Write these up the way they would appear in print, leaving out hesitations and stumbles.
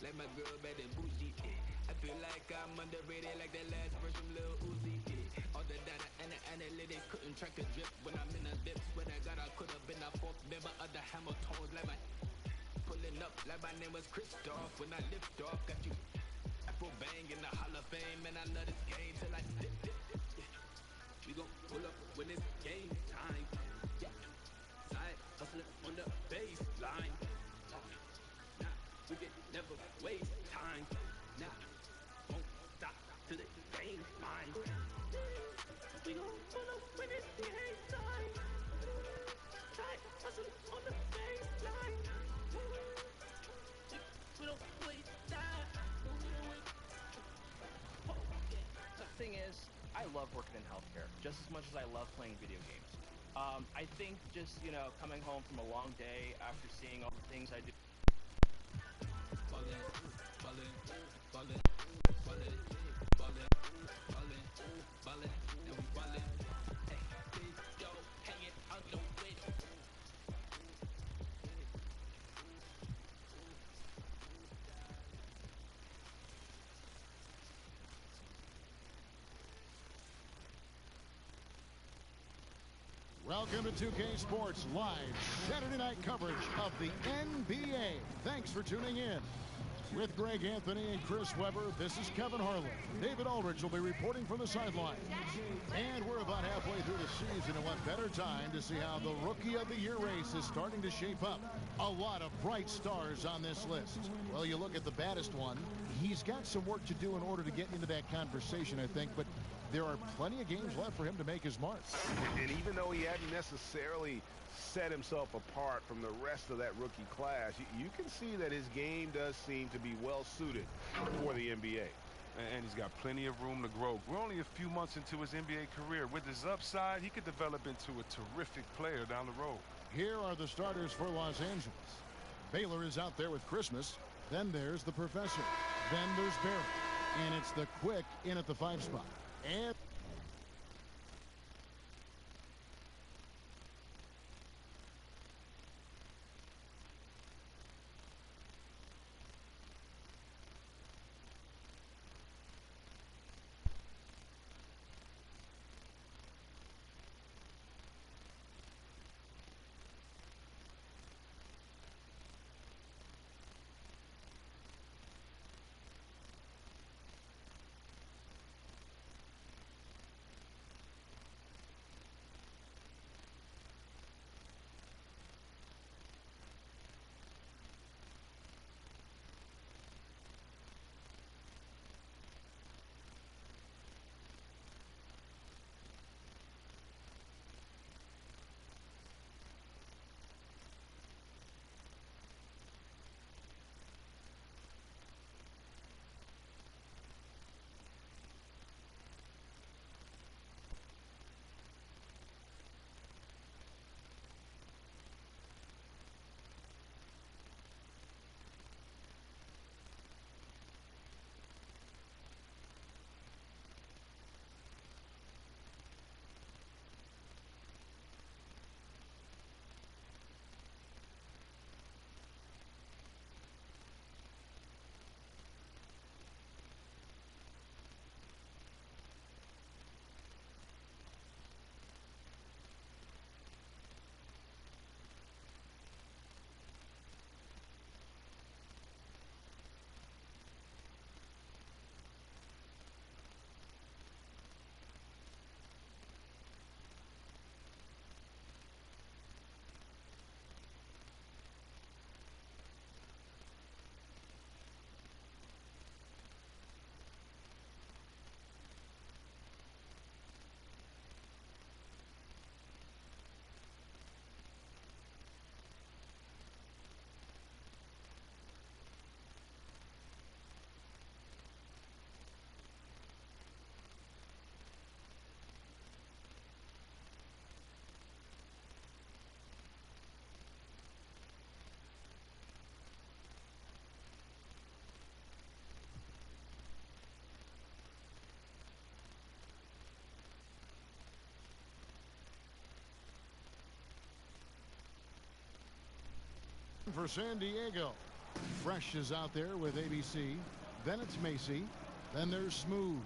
Like my girl bad and bougie, I feel like I'm underrated like that last verse from Lil Uzi, All the data and the analytics couldn't track a drip when I'm in the lips. What I got, I could have been a fourth member of the hammer tones. Like my pulling up, like my name was Christoph. When I lift off, got you Afro bang in the Hall of Fame. And I love this game till I dip. We gon' pull up when it's game time. Yeah. Side hustling on the baseline. We can never waste time. Nah, won't stop till the game mine. We gon' pull up when it's game time. Tight hustle on the baseline. We don't waste time. The thing is, I love working in healthcare just as much as I love playing video games. I think just, coming home from a long day after seeing all the things I do. Welcome to 2K Sports Live Saturday night coverage of the NBA. Thanks for tuning in. With Greg Anthony and Chris Webber, this is Kevin Harlan. David Aldridge will be reporting from the sideline. And we're about halfway through the season, and what better time to see how the Rookie of the Year race is starting to shape up. A lot of bright stars on this list. Well, you look at the baddest one. He's got some work to do in order to get into that conversation, I think, but there are plenty of games left for him to make his mark. And even though he hadn't necessarily set himself apart from the rest of that rookie class, you can see that his game does seem to be well suited for the NBA. And he's got plenty of room to grow. We're only a few months into his NBA career. With his upside, he could develop into a terrific player down the road. Here are the starters for Los Angeles. Baylor is out there with Christmas. Then there's the Professor. Then there's Barrett. And it's the Quick in at the 5 spot. And for San Diego. Fresh is out there with ABC. Then it's Macy. Then there's Smooth.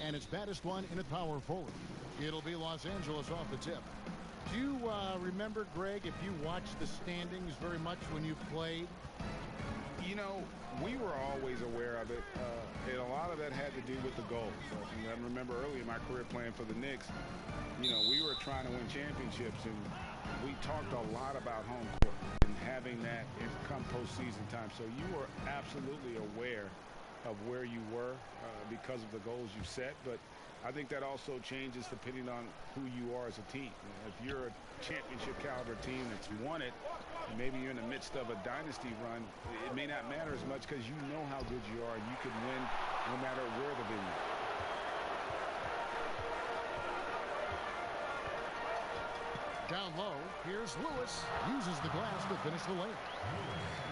And it's baddest one in at power forward. It'll be Los Angeles off the tip. Do you remember, Greg, if you watched the standings very much when you played? You know, we were always aware of it, and a lot of that had to do with the goals. I remember early in my career playing for the Knicks, you know, we were trying to win championships, and we talked a lot about home court and having that come postseason time. So you were absolutely aware of where you were because of the goals you set, but I think that also changes depending on who you are as a team. If you're a championship caliber team that's won it, and maybe you're in the midst of a dynasty run, it may not matter as much because you know how good you are and you can win no matter where the venue. Down low, here's Lewis. Uses the glass to finish the lane.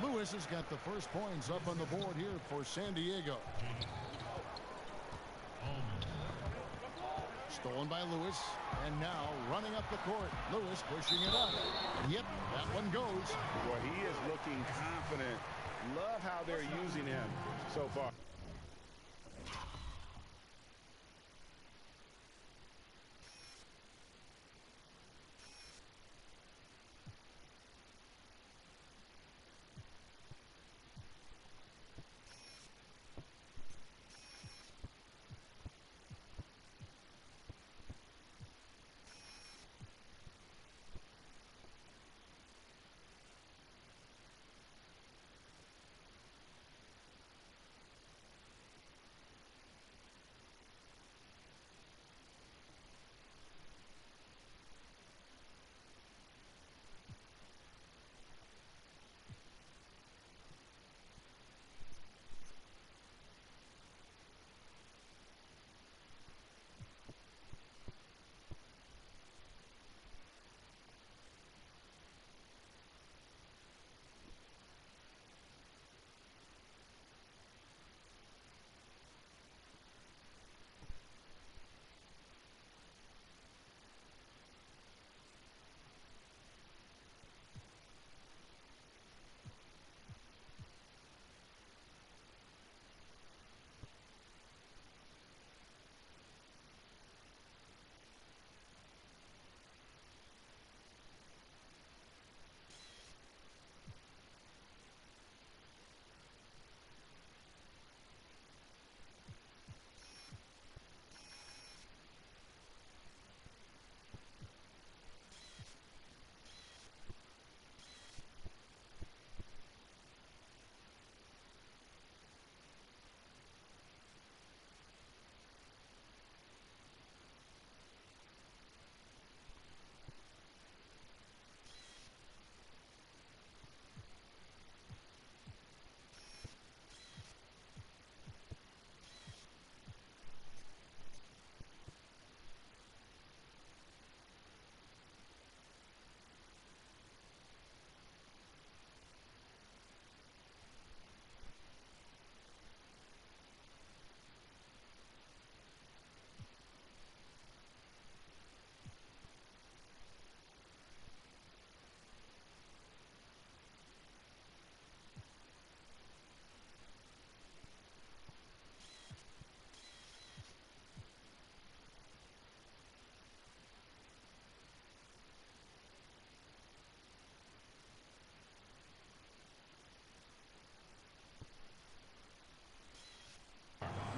Lewis has got the first points up on the board here for San Diego. Stolen by Lewis, and now running up the court. Lewis pushing it up. Yep, that one goes. Well, he is looking confident. Love how they're using him so far.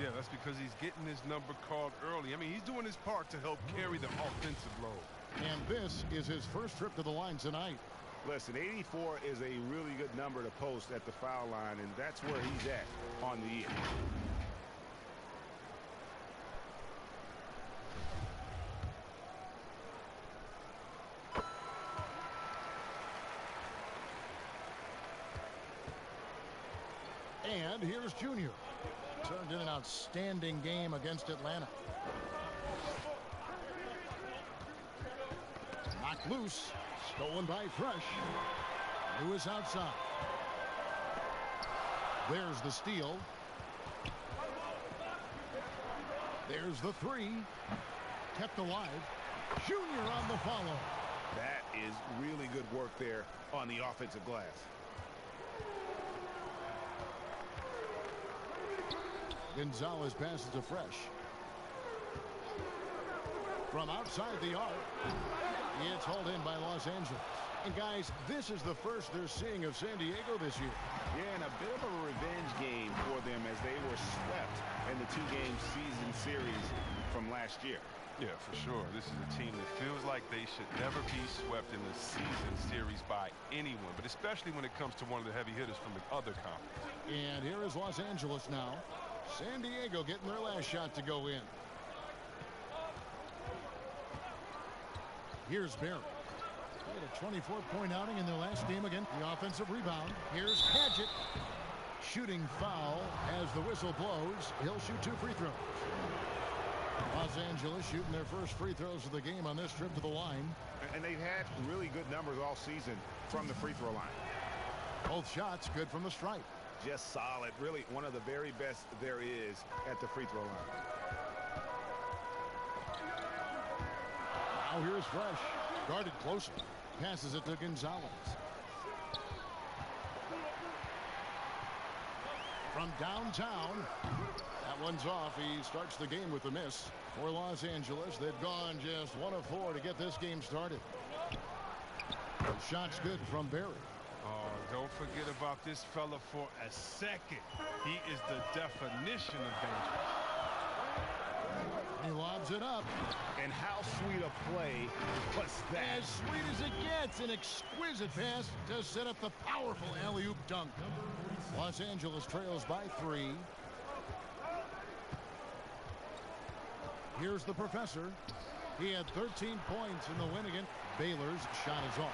Yeah, that's because he's getting his number called early. I mean, he's doing his part to help carry the offensive load. And this is his first trip to the line tonight. Listen, 84 is a really good number to post at the foul line, and that's where he's at on the year. And here's Junior. Turned in an outstanding game against Atlanta. Knocked loose. Stolen by Fresh. Lewis outside. There's the steal. There's the three. Kept alive. Junior on the follow. That is really good work there on the offensive glass. Gonzalez passes to Fresh. From outside the arc, it's hauled in by Los Angeles. And guys, this is the first they're seeing of San Diego this year. Yeah, and a bit of a revenge game for them as they were swept in the two-game season series from last year. Yeah, for sure. This is a team that feels like they should never be swept in the season series by anyone, but especially when it comes to one of the heavy hitters from the other conference. And here is Los Angeles now. San Diego getting their last shot to go in. Here's Barry. They had a 24-point outing in their last game again. The offensive rebound. Here's Padgett. Shooting foul as the whistle blows. He'll shoot 2 free throws. Los Angeles shooting their first free throws of the game on this trip to the line. And they've had really good numbers all season from the free throw line. Both shots good from the stripe. Just solid. Really one of the very best there is at the free throw line. Now here's Fresh. Guarded closely. Passes it to Gonzalez. From downtown. That one's off. He starts the game with a miss. For Los Angeles, they've gone just 1 of 4 to get this game started. The shot's good from Barry. Oh, don't forget about this fella for a second. He is the definition of dangerous. He lobs it up. And how sweet a play was that? As sweet as it gets. An exquisite pass to set up the powerful alley-oop dunk. Los Angeles trails by 3. Here's the professor. He had 13 points in the win against Baylor's. Shot is off.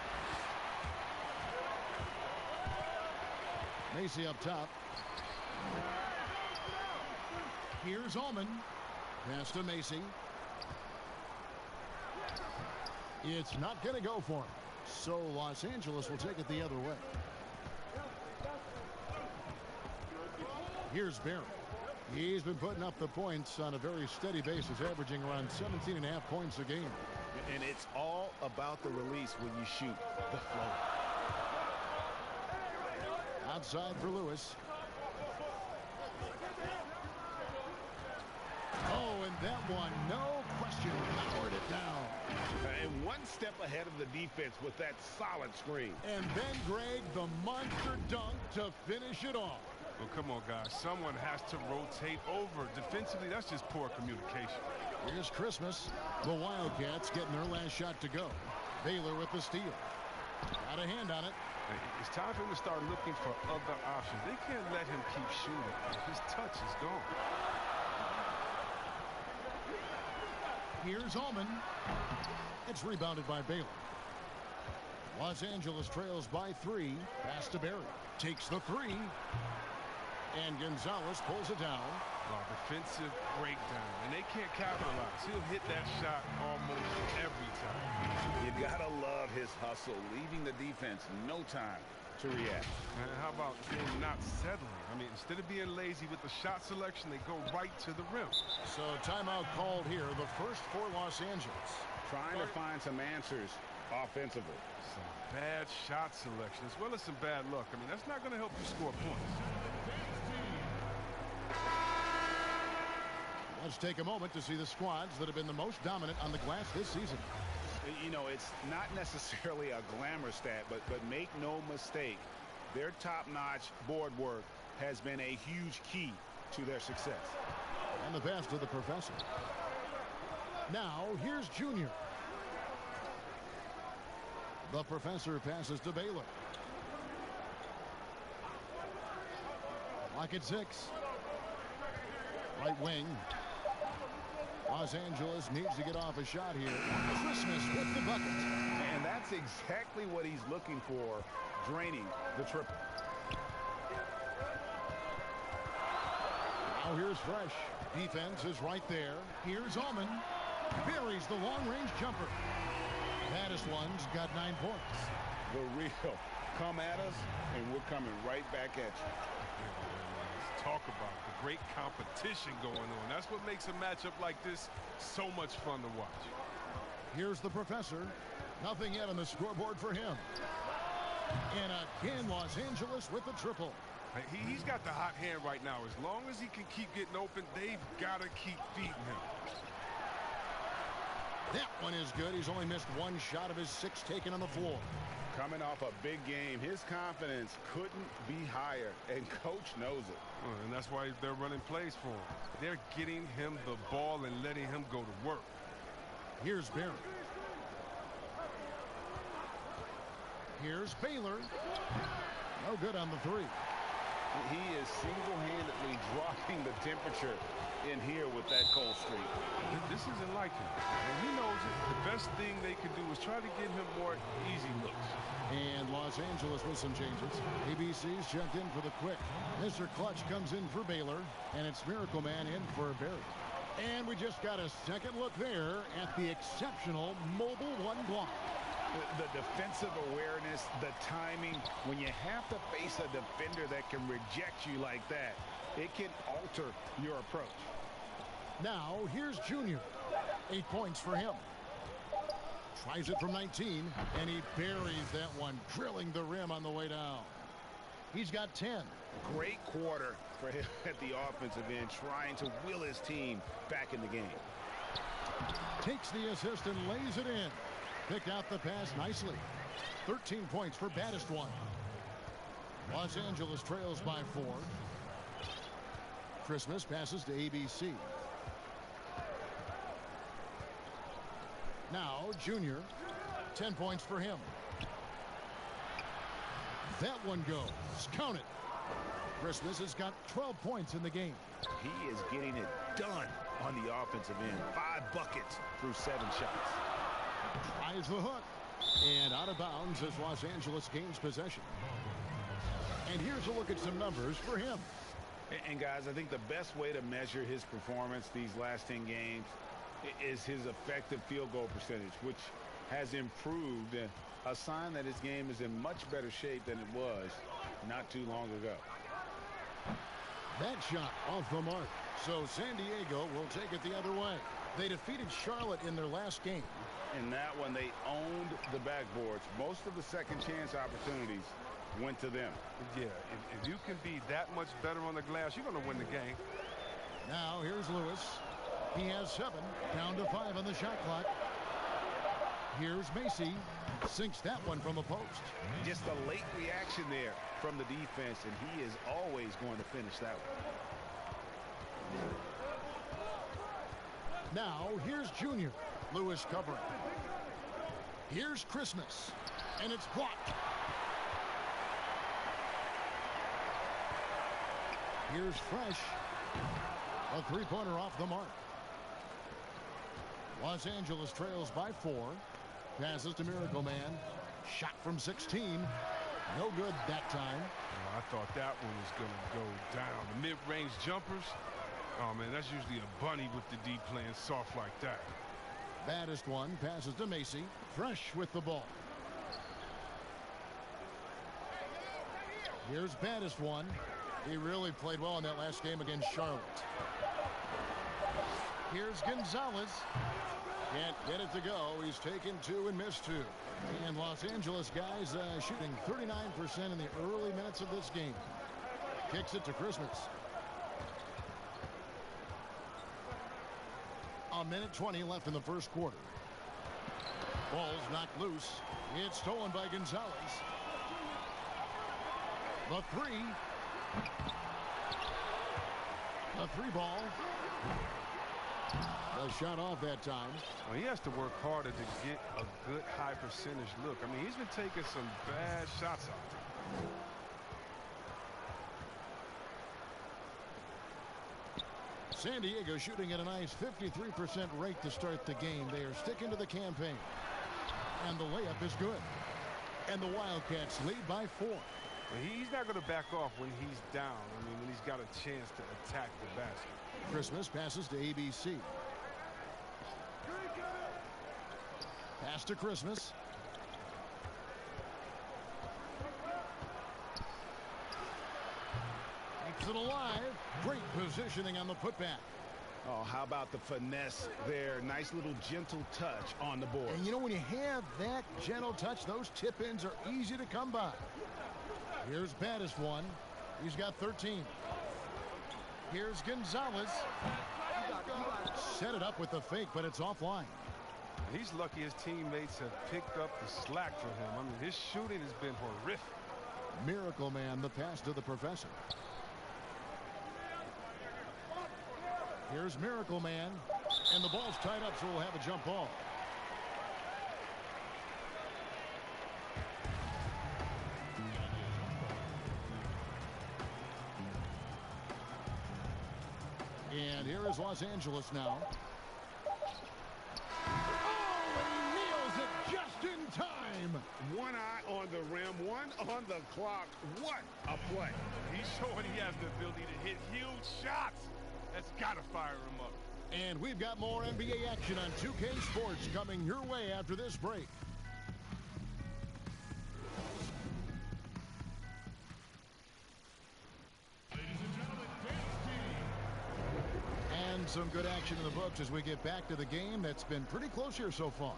Macy up top. Here's Ullman. Pass to Macy. It's not going to go for him. So Los Angeles will take it the other way. Here's Barry. He's been putting up the points on a very steady basis, averaging around 17.5 points a game. And it's all about the release when you shoot the float. Outside for Lewis. Oh, and that one, no question, powered it down. And one step ahead of the defense with that solid screen. And then, Greg, the monster dunk to finish it off. Well, come on, guys. Someone has to rotate over. Defensively, that's just poor communication. Here's Christmas. The Wildcats getting their last shot to go. Baylor with the steal. Got a hand on it. It's time for him to start looking for other options. They can't let him keep shooting. His touch is gone. Here's Ullman. It's rebounded by Baylor. Los Angeles trails by 3. Pass to Barry. Takes the 3. And Gonzalez pulls it down. Defensive breakdown. And they can't capitalize. He'll hit that shot almost every time. You gotta love his hustle, leaving the defense no time to react. And how about them not settling? I mean, instead of being lazy with the shot selection, they go right to the rim. So timeout called here. The first for Los Angeles. Trying to find some answers offensively. Some bad shot selection as well as some bad luck. I mean, that's not going to help you score points. Let's take a moment to see the squads that have been the most dominant on the glass this season. You know, it's not necessarily a glamour stat, but make no mistake, their top-notch board work has been a huge key to their success. And the pass to the professor. Now, here's Junior. The professor passes to Baylor. Lock at 6. Right wing. Los Angeles needs to get off a shot here. Christmas with the bucket. And that's exactly what he's looking for, draining the triple. Now here's Fresh. Defense is right there. Here's Ullman. Buries the long-range jumper. Baddest one's got 9 points. The real. Come at us, and we're coming right back at you. Talk about the great competition going on. That's what makes a matchup like this so much fun to watch. Here's the professor. Nothing yet on the scoreboard for him. And again, Los Angeles with the triple. He's got the hot hand right now. As long as he can keep getting open, they've got to keep feeding him. That one is good. He's only missed one shot of his 6 taken on the floor. Coming off a big game, his confidence couldn't be higher, and coach knows it. And that's why they're running plays for him. They're getting him the ball and letting him go to work. Here's Barry. Here's Baylor. No good on the 3. He is single-handedly dropping the temperature in here with that cold streak. This isn't like him, and he knows it. The best thing they can do is try to get him more easy looks. And Los Angeles with some changes. ABC's jumped in for the quick. Mr. Clutch comes in for Baylor, and it's Miracle Man in for Barry. And we just got a second look there at the exceptional Mobile 1 block. The defensive awareness, the timing, when you have to face a defender that can reject you like that, it can alter your approach. Now, here's Junior. 8 points for him. Tries it from 19, and he buries that one, drilling the rim on the way down. He's got 10. Great quarter for him at the offensive end, trying to will his team back in the game. Takes the assist and lays it in. Picked out the pass nicely. 13 points for baddest one. Los Angeles trails by 4. Christmas passes to ABC. Now Junior. 10 points for him. That one goes. Count it. Christmas has got 12 points in the game. He is getting it done on the offensive end. 5 buckets through 7 shots. Tries the hook. And out of bounds as Los Angeles gains possession. And here's a look at some numbers for him. And guys, I think the best way to measure his performance these last 10 games is his effective field goal percentage, which has improved, a sign that his game is in much better shape than it was not too long ago. That shot off the mark. So San Diego will take it the other way. They defeated Charlotte in their last game. In that one, they owned the backboards. Most of the second chance opportunities went to them. Yeah, if you can be that much better on the glass, you're going to win the game. Now here's Lewis. He has 7, down to 5 on the shot clock. Here's Macy. Sinks that one from the post. Just a late reaction there from the defense, and he is always going to finish that one. Now here's Junior. Lewis covering. Here's Christmas. And it's blocked. Here's Fresh. A 3-pointer off the mark. Los Angeles trails by 4. Passes to Miracle Man. Shot from 16. No good that time. I thought that one was going to go down. The mid-range jumpers. Oh, man, that's usually a bunny with the D playing soft like that. Baddest one passes to Macy. Fresh with the ball. Here's baddest one. He really played well in that last game against Charlotte. Here's Gonzalez. Can't get it to go. He's taken 2 and missed 2. And Los Angeles guys shooting 39% in the early minutes of this game. Kicks it to Christmas. A minute 20 left in the first quarter. Ball's knocked loose. It's stolen by Gonzalez. The 3. The 3 ball. The shot off that time. Well, he has to work harder to get a good high percentage look. I mean, he's been taking some bad shots out there. San Diego shooting at a nice 53% rate to start the game. They are sticking to the campaign. And the layup is good. And the Wildcats lead by 4. He's not going to back off when he's down. I mean, when he's got a chance to attack the basket. Christmas passes to ABC. Pass to Christmas. Keeps it alive. Great positioning on the putback. Oh, how about the finesse there? Nice little gentle touch on the board. And you know, when you have that gentle touch, those tip-ins are easy to come by. Here's baddest one. He's got 13. Here's Gonzalez. Set it up with the fake, but it's offline. He's lucky his teammates have picked up the slack for him. I mean, his shooting has been horrific. Miracle Man, the pass to the professor. Here's Miracle Man. And the ball's tied up, so we'll have a jump ball. And here is Los Angeles now. Oh, and he nails it just in time. One eye on the rim, one on the clock. What a play. He's showing he has the ability to hit huge shots. That's got to fire him up. And we've got more NBA action on 2K Sports coming your way after this break. And some good action in the books as we get back to the game that's been pretty close here so far.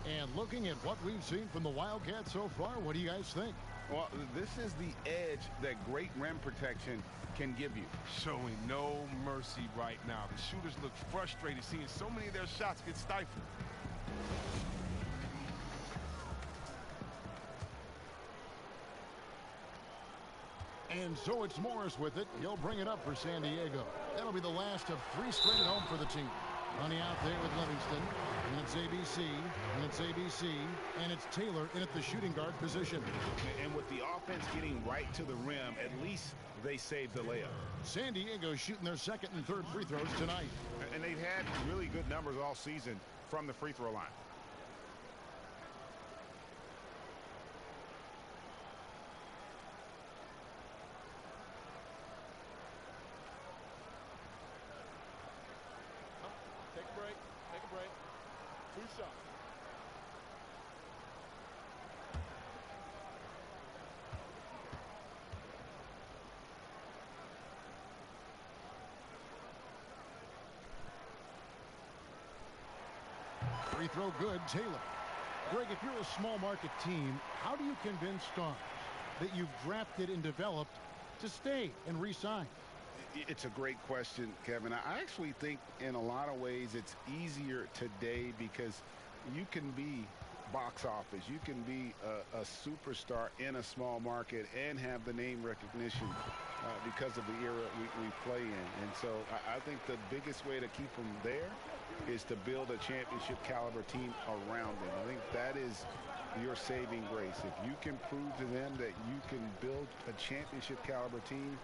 And looking at what we've seen from the Wildcats so far, what do you guys think? Well, this is the edge that great rim protection can give you. Showing no mercy right now. The shooters look frustrated seeing so many of their shots get stifled. And so it's Morris with it. He'll bring it up for San Diego. That'll be the last of 3 straight at home for the team. Money out there with Livingston. And it's ABC. And it's ABC. And it's Taylor in at the shooting guard position. And with the offense getting right to the rim, at least they saved the layup. San Diego shooting their second and third free throws tonight. And they've had really good numbers all season from the free throw line. Take a break. Take a break. 2 shots. Free throw good, Taylor. Greg, if you're a small market team, how do you convince stars that you've drafted and developed to stay and re-sign? It's a great question, Kevin. I actually think in a lot of ways it's easier today because you can be box office. You can be a superstar in a small market and have the name recognition because of the era we play in. And so I think the biggest way to keep them there is to build a championship caliber team around them. I think that is your saving grace. If you can prove to them that you can build a championship caliber team,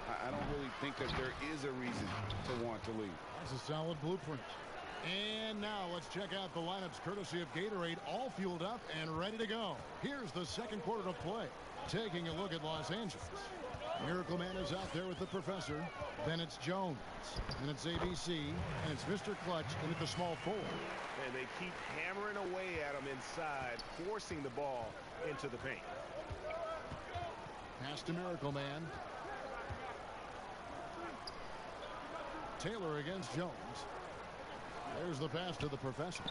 I don't really think that there is a reason to want to leave. That's a solid blueprint. And now let's check out the lineups courtesy of Gatorade, all fueled up and ready to go. Here's the second quarter to play. Taking a look at Los Angeles. Miracle Man is out there with the professor. Then it's Jones. And it's ABC. And it's Mr. Clutch in at the small forward. And they keep hammering away at him inside, forcing the ball into the paint. Pass to Miracle Man. Taylor against Jones. There's the pass to the professor.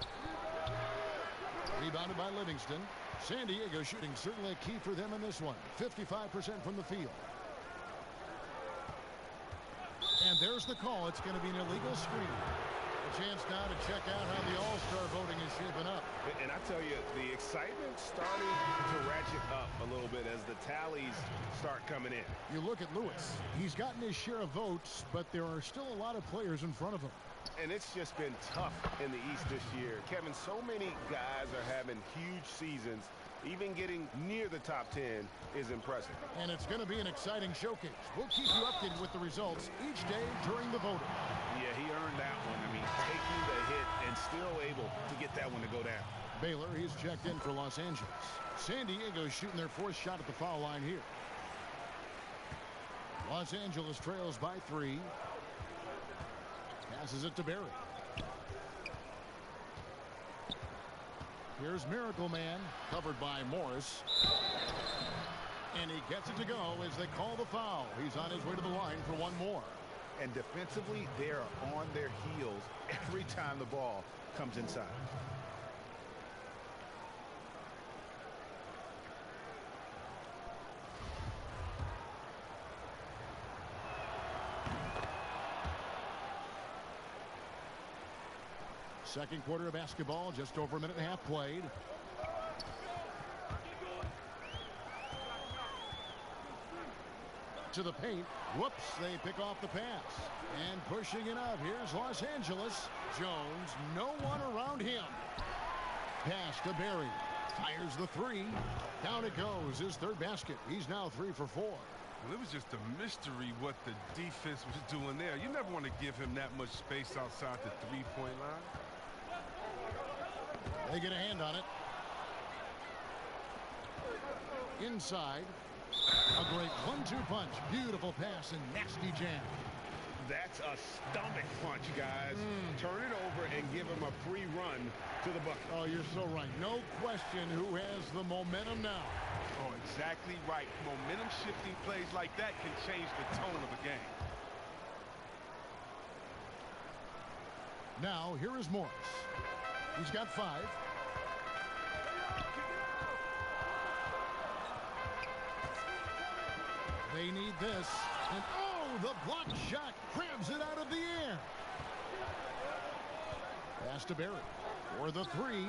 Rebounded by Livingston. San Diego shooting certainly a key for them in this one. 55% from the field. And there's the call. It's going to be an illegal screen. A chance now to check out how the All-Star voting is shaping up. And I tell you, the excitement's starting to ratchet up a little bit as the tallies start coming in. You look at Lewis. He's gotten his share of votes, but there are still a lot of players in front of him. And it's just been tough in the East this year. Kevin, so many guys are having huge seasons. Even getting near the top 10 is impressive. And it's going to be an exciting showcase. We'll keep you updated with the results each day during the voting. Yeah, he earned that one. I mean, taking the hit and still able to get that one to go down. Baylor, he's checked in for Los Angeles. San Diego shooting their 4th shot at the foul line here. Los Angeles trails by 3. Passes it to Barry. Here's Miracle Man, covered by Morris. And he gets it to go as they call the foul. He's on his way to the line for one more. And defensively, they're on their heels every time the ball comes inside. Second quarter of basketball, just over a minute and a half played. To the paint. Whoops, they pick off the pass. And pushing it up, here's Los Angeles. Jones, no one around him. Pass to Barry. Fires the three. Down it goes, his third basket. He's now 3 for 4. Well, it was just a mystery what the defense was doing there. You never want to give him that much space outside the three-point line. They get a hand on it. Inside. A great 1-2 punch. Beautiful pass and nasty jam. That's a stomach punch, guys. Turn it over and give him a free run to the bucket. Oh, you're so right. No question who has the momentum now. Oh, exactly right. Momentum-shifting plays like that can change the tone of a game. Now, here is Morris. He's got 5. They need this. And oh, the block shot grabs it out of the air. Pass to Barry for the 3.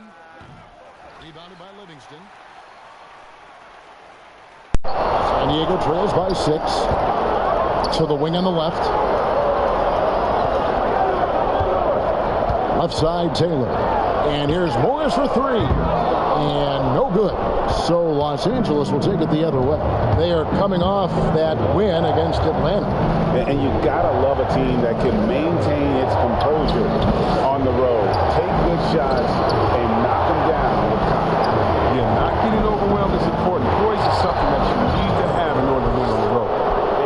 Rebounded by Livingston. San Diego trails by 6. To the wing on the left. Left side, Taylor. And here's Morris for 3. And no good. So Los Angeles will take it the other way. They are coming off that win against Atlanta. And you gotta love a team that can maintain its composure on the road. Take good shots and knock them down with confidence. Yeah, not getting overwhelmed is important. Poise is something that you need to have in order to win on the road.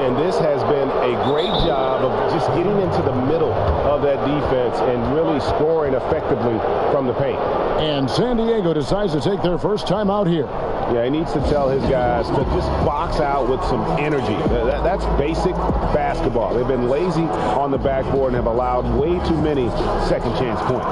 And this has been a great job of just getting into the middle of that defense and really scoring effectively from the paint. And San Diego decides to take their first time out here. Yeah, he needs to tell his guys to just box out with some energy. That's basic basketball. They've been lazy on the backboard and have allowed way too many second chance points.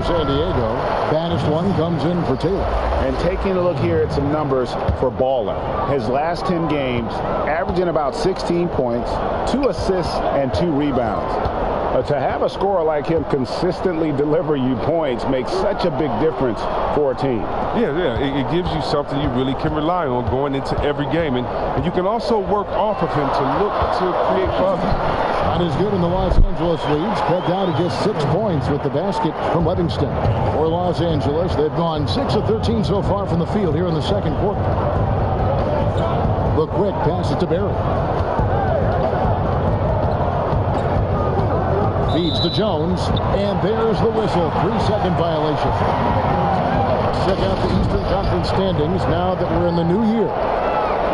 San Diego. Banished one comes in for Taylor. And taking a look here at some numbers for Baller. His last 10 games, averaging about 16 points, 2 assists, and 2 rebounds. To have a scorer like him consistently deliver you points makes such a big difference for a team. Yeah, it gives you something you really can rely on going into every game. And you can also work off of him to look to create for others. Not as good in the Los Angeles leads. Cut down to just 6 points with the basket from Livingston. For Los Angeles, they've gone 6 of 13 so far from the field here in the second quarter. Look quick, pass it to Barry. Feeds to Jones, and there's the whistle. 3-second violation. Check out the Eastern Conference standings now that we're in the new year.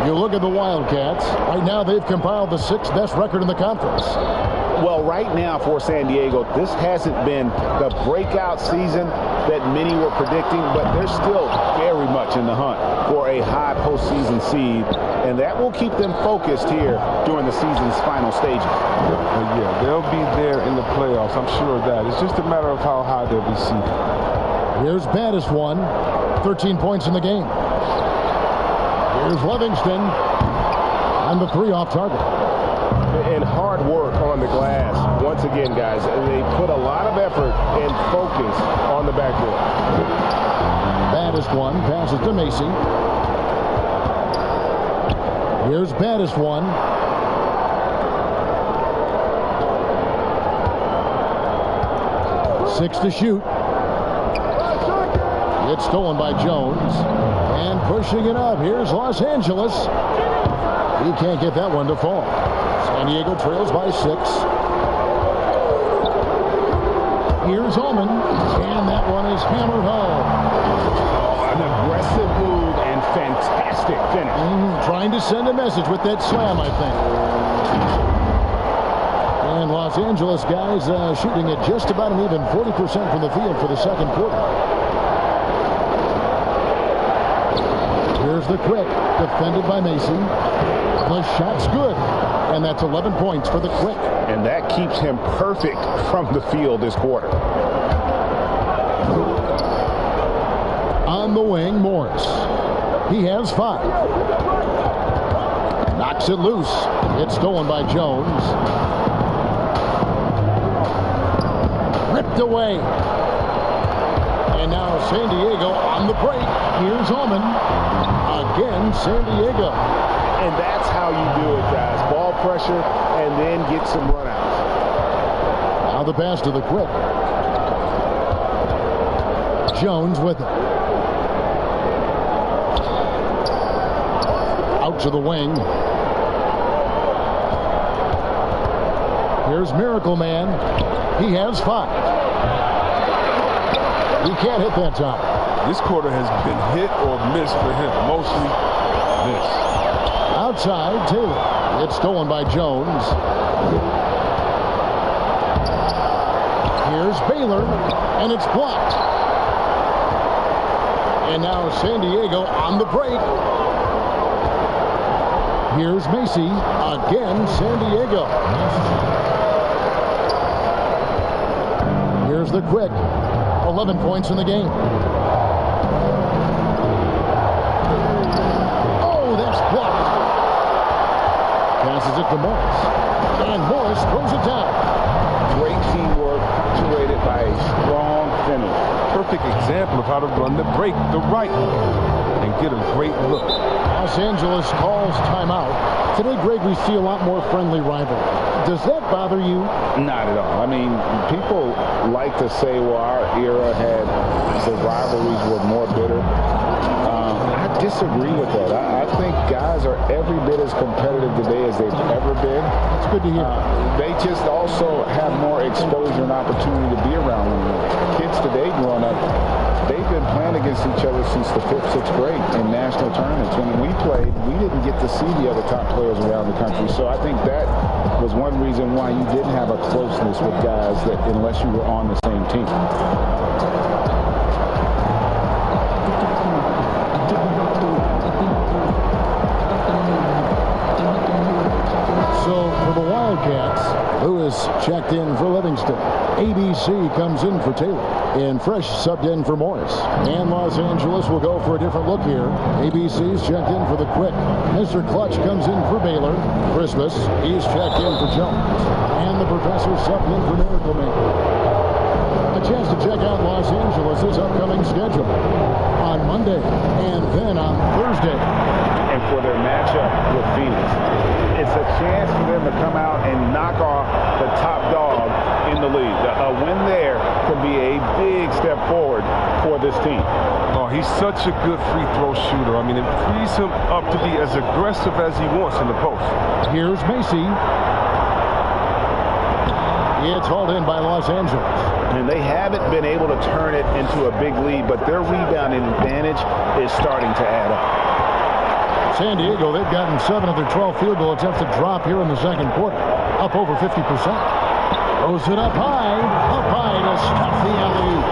You look at the Wildcats. Right now, they've compiled the 6th best record in the conference. Well, right now for San Diego, this hasn't been the breakout season that many were predicting, but they're still very much in the hunt for a high postseason seed, and that will keep them focused here during the season's final stages. Yeah, they'll be there in the playoffs. I'm sure of that. It's just a matter of how high they'll be seeded. Here's Baddest one, 13 points in the game. Here's Livingston on the 3 off target. And hard work on the glass. Once again, guys, they put a lot of effort and focus on the backboard. Baddest one passes to Macy. Here's Baddest one. Six to shoot. It's stolen by Jones. And pushing it up. Here's Los Angeles. He can't get that one to fall. San Diego trails by 6. Here's Ullman. And that one is hammered home. An aggressive move and fantastic finish. Trying to send a message with that slam, I think. And Los Angeles guys shooting at just about an even 40% from the field for the second quarter. Here's the quick, defended by Macy. The shot's good, and that's 11 points for the quick. And that keeps him perfect from the field this quarter. On the wing, Morris. He has 5. Knocks it loose. It's stolen by Jones. Ripped away. And now San Diego on the break. Here's Ullman. Again, San Diego. And that's how you do it, guys. Ball pressure and then get some runouts. Now the pass to the quick. Jones with it. Out to the wing. Here's Miracle Man. He has 5. He can't hit that time. This quarter has been hit or miss for him. Mostly miss. Outside, Taylor. It's stolen by Jones. Here's Baylor, and it's blocked. And now San Diego on the break. Here's Macy. Again, San Diego. Here's the quick. 11 points in the game. Oh, that's blocked. Passes it to Morris. And Morris throws it down. Great teamwork, punctuated by a strong finish. Perfect example of how to run the break the right way and get a great look. Los Angeles calls timeout. Today, Greg, we see a lot more friendly rivalry. Does that bother you? Not at all. I mean, people like to say, well, our era had the rivalries were more bitter. I disagree with that. I think guys are every bit as competitive today as they've ever been. It's good to hear. They just also have more exposure and opportunity to be around one another. Kids today growing up, they've been playing against each other since the 5th, 6th grade in national tournaments. When we played, we didn't get to see the other top players around the country. So I think that was one reason why you didn't have a closeness with guys that unless you were on the same team. So for the Wildcats, Lewis checked in for Livingston. ABC comes in for Taylor. And Fresh subbed in for Morris. And Los Angeles will go for a different look here. ABC's checked in for the quick. Mr. Clutch comes in for Baylor. Christmas, he's checked in for Jones. And the professor subbed in for Miracle Man. A chance to check out Los Angeles' upcoming schedule on Monday and then on Thursday. And for their matchup with Phoenix, it's a chance for them to come out and knock off the top dog in the league. A win there could be a big step forward for this team. Oh, he's such a good free throw shooter. I mean, it frees him up to be as aggressive as he wants in the post. Here's Macy. It's hauled in by Los Angeles. And they haven't been able to turn it into a big lead, but their rebounding advantage is starting to add up. San Diego, they've gotten 7 of their 12 field goal attempts to drop here in the second quarter. Up over 50%. Throws it up high to stuff the alley-oop.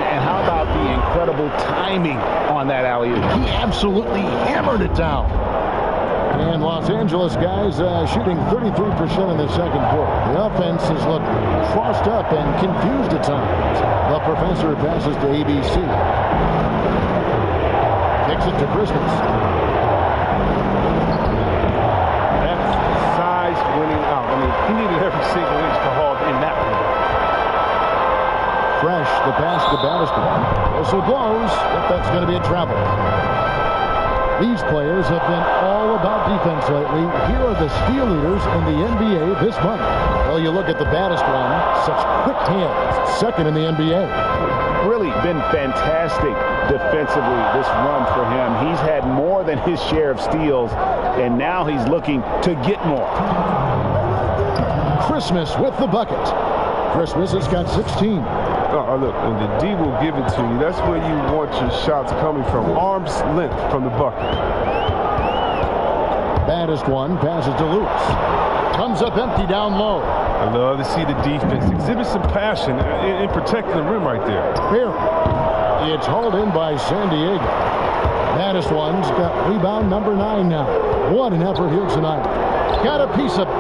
And how about the incredible timing on that alley-oop? He absolutely hammered it down. And Los Angeles guys shooting 33% in the second quarter. The offense has looked crossed up and confused at times. The professor passes to ABC. Kicks it to Christmas. That's size winning out. I mean, he needed every single inch to haul in that one. Fresh, the pass to Battister. Whistle blows, but that's going to be a travel. These players have been all about defense lately. Here are the steal leaders in the NBA this month. Well, you look at the baddest one, such quick hands, second in the NBA. Really been fantastic defensively this run for him. He's had more than his share of steals, and now he's looking to get more. Christmas with the bucket. Christmas has got 16. Look, and the D will give it to you. That's where you want your shots coming from. Arm's length from the bucket. Baddest one passes to Lewis. Comes up empty down low. I love to see the defense exhibit some passion in protecting the rim right there. Here, it's hauled in by San Diego. Mattis one's got rebound number 9 now. What an effort here tonight. Got a piece of it.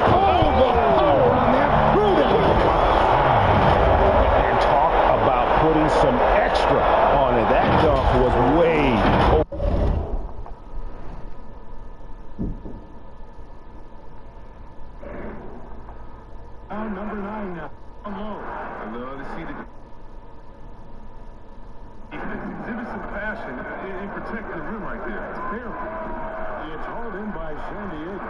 Oh, the power on that. Brutal. And talk about putting some extra on it. That dunk was way over. Number 9 now. I love to see the defense exhibit some passion in protecting the rim right there. Here, it's hauled in by San Diego.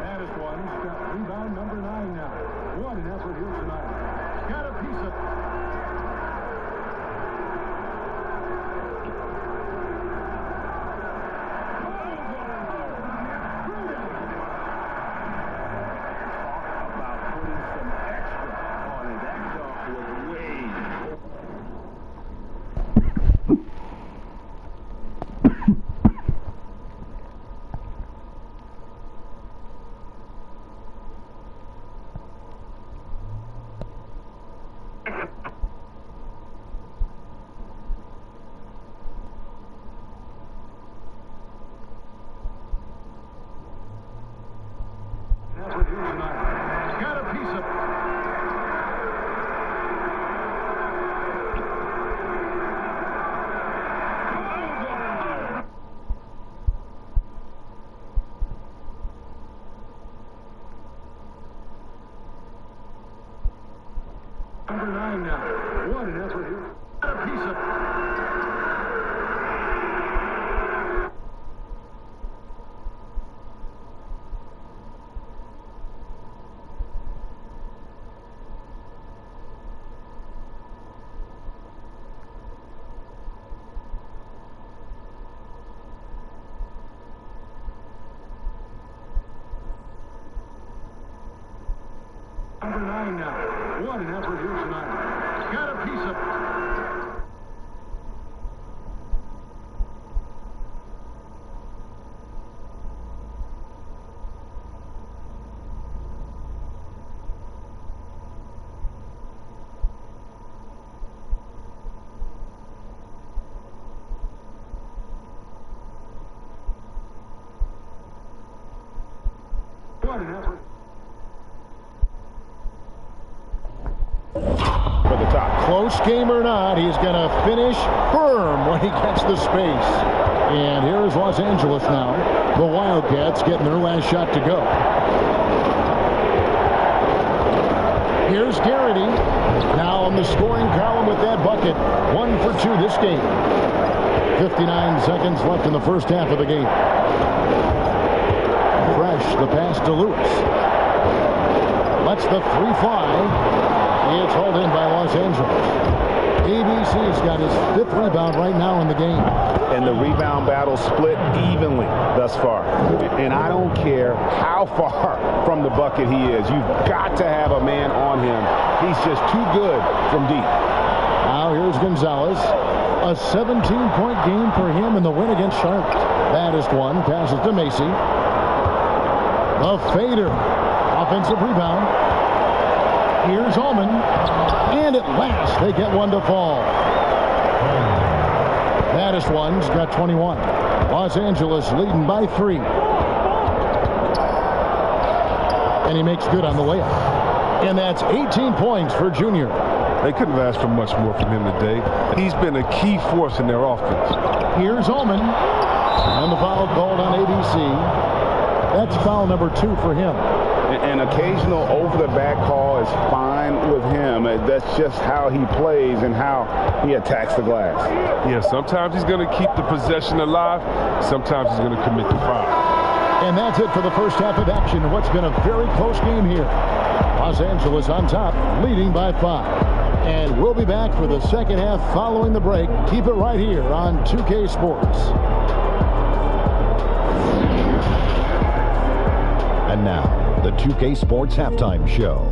Mattis one's got rebound number 9 now. What an effort here tonight. Got a piece of it. Got a piece of it. Number 9 now. What an effort here. Got a piece of it. Number 9 now. What an effort here tonight. Got a piece of it. What an effort. For the top. Close game or not, he's going to finish firm when he gets the space. And here is Los Angeles now. The Wildcats getting their last shot to go. Here's Garrity. Now on the scoring column with that bucket. 1 for 2 this game. 59 seconds left in the first half of the game. Fresh, the pass to Lewis. Lets the 3 fly. It's hauled in by Los Angeles. ABC's got his 5th rebound right now in the game. And the rebound battle split evenly thus far. And I don't care how far from the bucket he is. You've got to have a man on him. He's just too good from deep. Now here's Gonzalez. A 17-point game for him in the win against Charlotte. That is one. Passes to Macy. A fader. Offensive rebound. Here's Ullman. And at last, they get one to fall. Mattis one's got 21. Los Angeles leading by 3. And he makes good on the layup. And that's 18 points for Junior. They couldn't have asked for much more from him today. He's been a key force in their offense. Here's Ullman. And the foul called on ABC. That's foul number 2 for him. An occasional over-the-back call is fine with him. That's just how he plays and how he attacks the glass. Yeah, sometimes he's going to keep the possession alive. Sometimes he's going to commit the foul. And that's it for the first half of action in what's been a very close game here. Los Angeles on top, leading by 5. And we'll be back for the second half following the break. Keep it right here on 2K Sports. And now, the 2K Sports Halftime Show.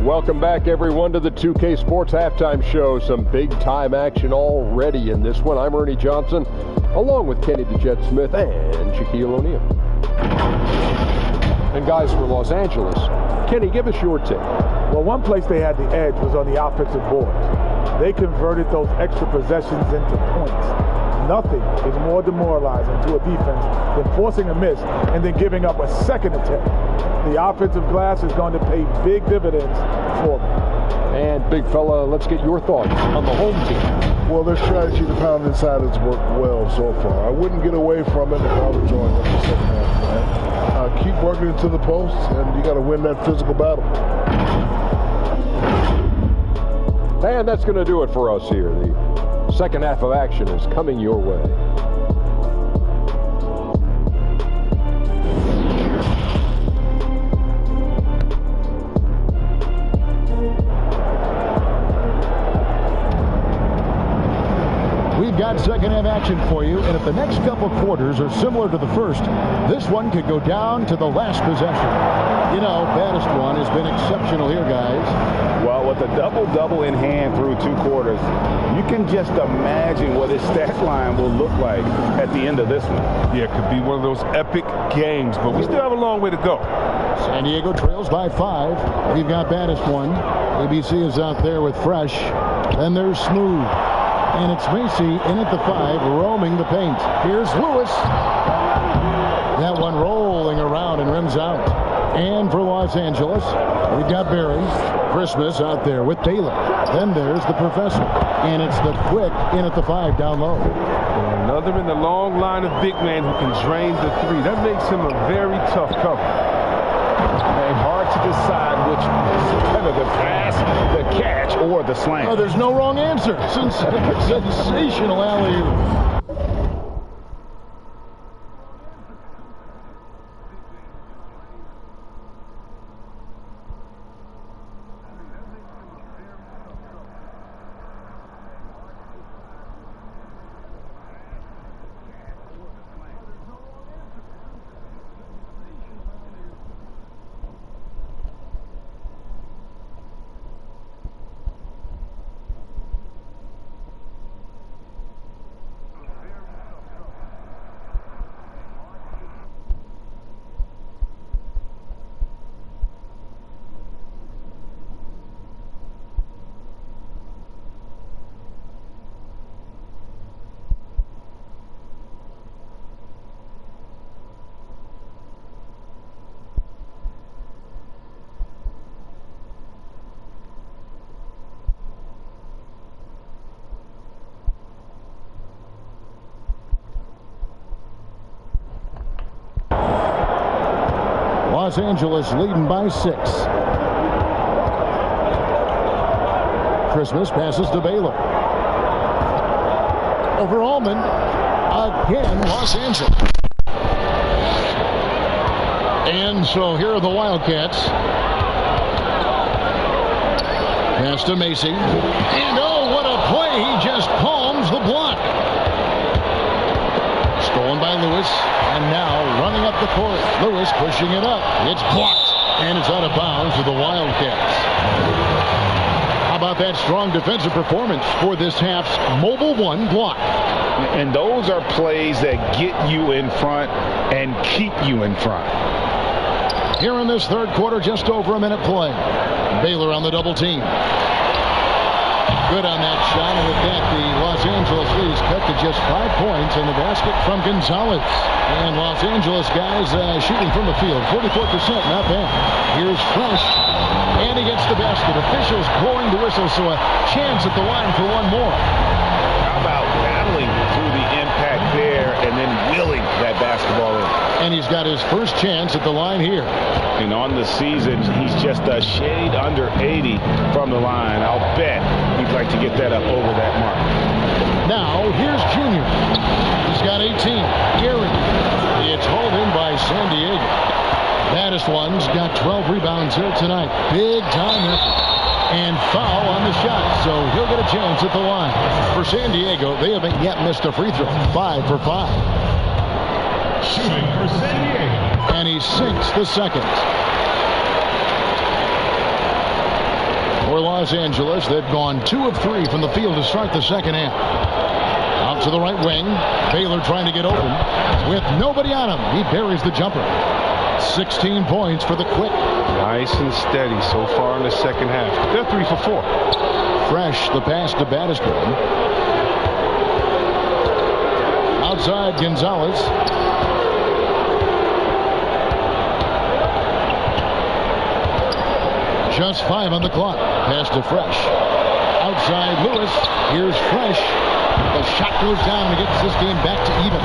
Welcome back, everyone, to the 2K Sports Halftime Show. Some big-time action already in this one. I'm Ernie Johnson. along with Kenny the Jet Smith and Shaquille O'Neal. And guys, for Los Angeles, Kenny, give us your take. Well, one place they had the edge was on the offensive boards. They converted those extra possessions into points. Nothing is more demoralizing to a defense than forcing a miss and then giving up a second attempt. The offensive glass is going to pay big dividends for them. And big fella, let's get your thoughts on the home team. Well, their strategy to pound inside has worked well so far. I wouldn't get away from it if I were joining the second half, man. Keep working into the post, and you got to win that physical battle. And that's going to do it for us here. The second half of action is coming your way. We've got second half action for you, and if the next couple quarters are similar to the first, this one could go down to the last possession. You know, baddest one has been exceptional here, guys. Well, with a double-double in hand through 2 quarters, you can just imagine what his stat line will look like at the end of this one. Yeah, it could be one of those epic games, but we still have a long way to go. San Diego trails by 5. We've got baddest one. ABC is out there with Fresh. Then there's Smooth. And it's Macy in at the 5, roaming the paint. Here's Lewis. That one rolling around and rims out. And for Los Angeles, we've got Barry. Christmas out there with Taylor. Then there's the Professor. And it's the Quick in at the 5 down low. Another in the long line of big man who can drain the 3. That makes him a very tough cover. And hard to decide which is better, the pass, the catch, or the slam. Oh, there's no wrong answer. Sensational alley-oop. Los Angeles leading by 6. Christmas passes to Baylor. Over Allman. Again, Los Angeles. And so here are the Wildcats. Pass to Macy. And oh, what a play. He just palms the block. Stolen by Lewis. And now running up the court. Lewis pushing it up. It's blocked. And it's out of bounds for the Wildcats. How about that strong defensive performance for this half's mobile 1 block? And those are plays that get you in front and keep you in front. Here in this third quarter, just over a minute play. Baylor on the double team. Good on that shot, and with that, the Los Angeles lead is cut to just 5 points, and the basket from Gonzalez. And Los Angeles guys shooting from the field, 44%, not bad. Here's Fresh, and he gets the basket. Officials blowing the whistle, so a chance at the line for one more. How about battling through the impact there and then willing that basketball in? And he's got his first chance at the line here. And on the season, he's just a shade under 80 from the line. I'll bet he'd like to get that up over that mark. Now, here's Junior. He's got 18. Gary. It's hauled in by San Diego. Baddest one's got 12 rebounds here tonight. Big time effort. And foul on the shot, so he'll get a chance at the line. For San Diego, they haven't yet missed a free throw. 5 for 5. Shooting for San Diego. And he sinks the second. For Los Angeles, they've gone 2 of 3 from the field to start the second half. Out to the right wing. Baylor trying to get open. With nobody on him, he buries the jumper. 16 points for the Quick. Nice and steady so far in the second half. They're 3 for 4. Fresh, the pass to Battisburn. Outside, Gonzalez. Just 5 on the clock. Pass to Fresh. Outside, Lewis. Here's Fresh. The shot goes down and gets this game back to even.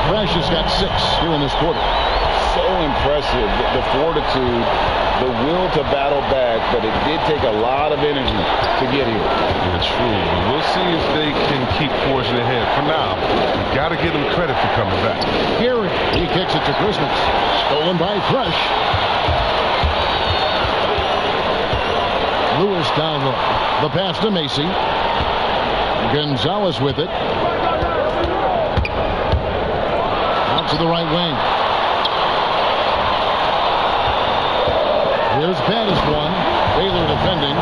Fresh has got 6 here in this quarter. So impressive, the fortitude, the will to battle back, but it did take a lot of energy to get here. Yeah, true. We'll see if they can keep forging ahead. For now, you got to give them credit for coming back. Gary, he kicks it to Christmas. Stolen by Fresh. Lewis down low. The pass to Macy. Gonzalez with it. Out to the right wing. Here's Battisburn. Baylor defending.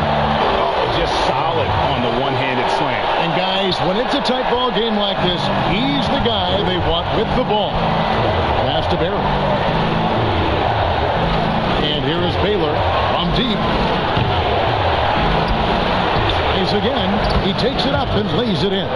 Just solid on the one-handed slam. And guys, when it's a tight ball game like this, he's the guy they want with the ball. Pass to Barry. And here is Baylor from deep. Again, he takes it up and lays it in.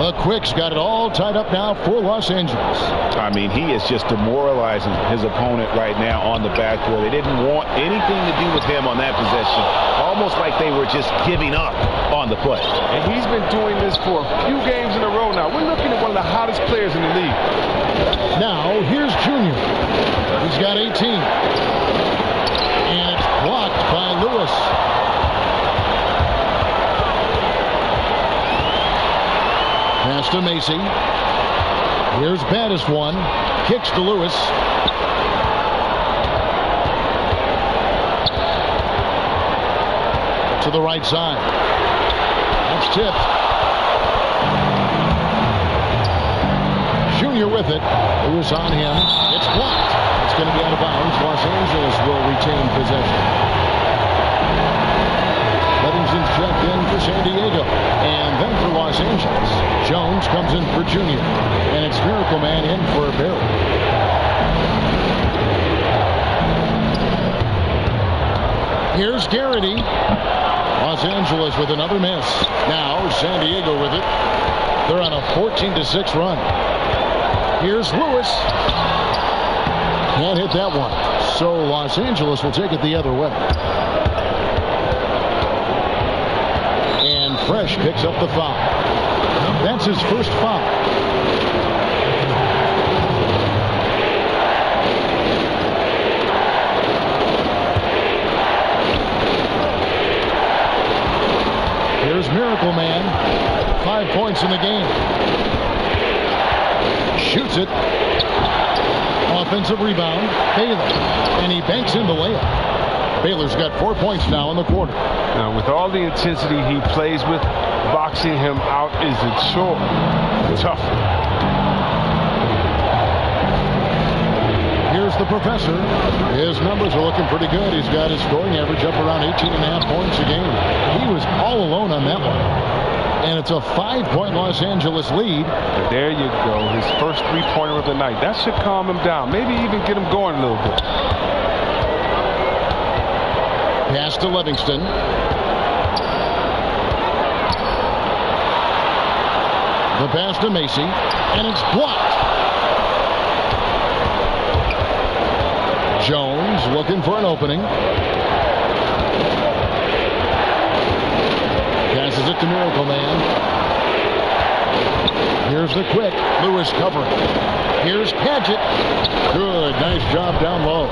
The Quick's got it all tied up now for Los Angeles. I mean, he is just demoralizing his opponent right now on the backboard. They didn't want anything to do with him on that possession. Almost like they were just giving up on the play. And he's been doing this for a few games in a row now. We're looking at one of the hottest players in the league. Now, here's Junior. He's got 18. And it's blocked by Lewis. Pass to Macy. Here's Battisburn. Kicks to Lewis. To the right side. That's tipped. Junior with it. Lewis on him. It's blocked. It's going to be out of bounds. Los Angeles will retain possession. Livingston's checked in for San Diego. And then for Los Angeles, Jones comes in for Junior. And it's Miracle Man in for Barry. Here's Garrity. Los Angeles with another miss. Now San Diego with it. They're on a 14-6 run. Here's Lewis. Can't hit that one. So Los Angeles will take it the other way. Fresh picks up the foul. That's his first foul. Here's Miracle Man. 5 points in the game. Shoots it. Offensive rebound. Baylor. And he banks in the layup. Baylor's got 4 points now in the quarter. Now, with all the intensity he plays with, boxing him out is a chore. Tough. Here's the professor. His numbers are looking pretty good. He's got his scoring average up around 18.5 points a game. He was all alone on that one. And it's a 5-point Los Angeles lead. There you go. His first three-pointer of the night. That should calm him down. Maybe even get him going a little bit. Pass to Livingston. The pass to Macy. And it's blocked. Jones looking for an opening. Passes it to Miracle Man. Here's the Quick. Lewis covering. Here's Padgett. Good. Nice job down low.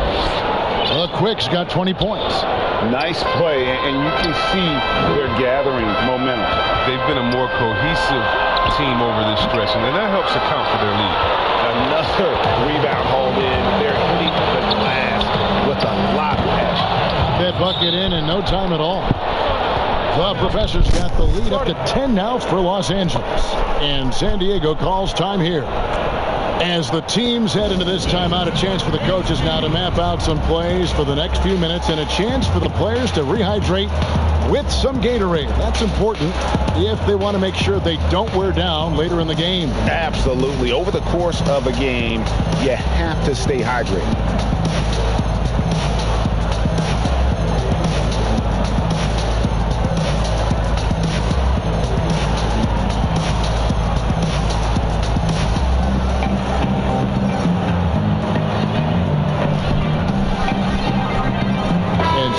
The Quick's got 20 points. Nice play, and you can see they're gathering momentum. They've been a more cohesive team over this stretch, and that helps account for their lead. Another rebound hauled in. They're hitting the glass with a lot of passion. That bucket in no time at all. The Professor's got the lead up to 10 now for Los Angeles. And San Diego calls time here. As the teams head into this timeout, a chance for the coaches now to map out some plays for the next few minutes and a chance for the players to rehydrate with some Gatorade. That's important if they want to make sure they don't wear down later in the game. Absolutely. Over the course of a game, you have to stay hydrated.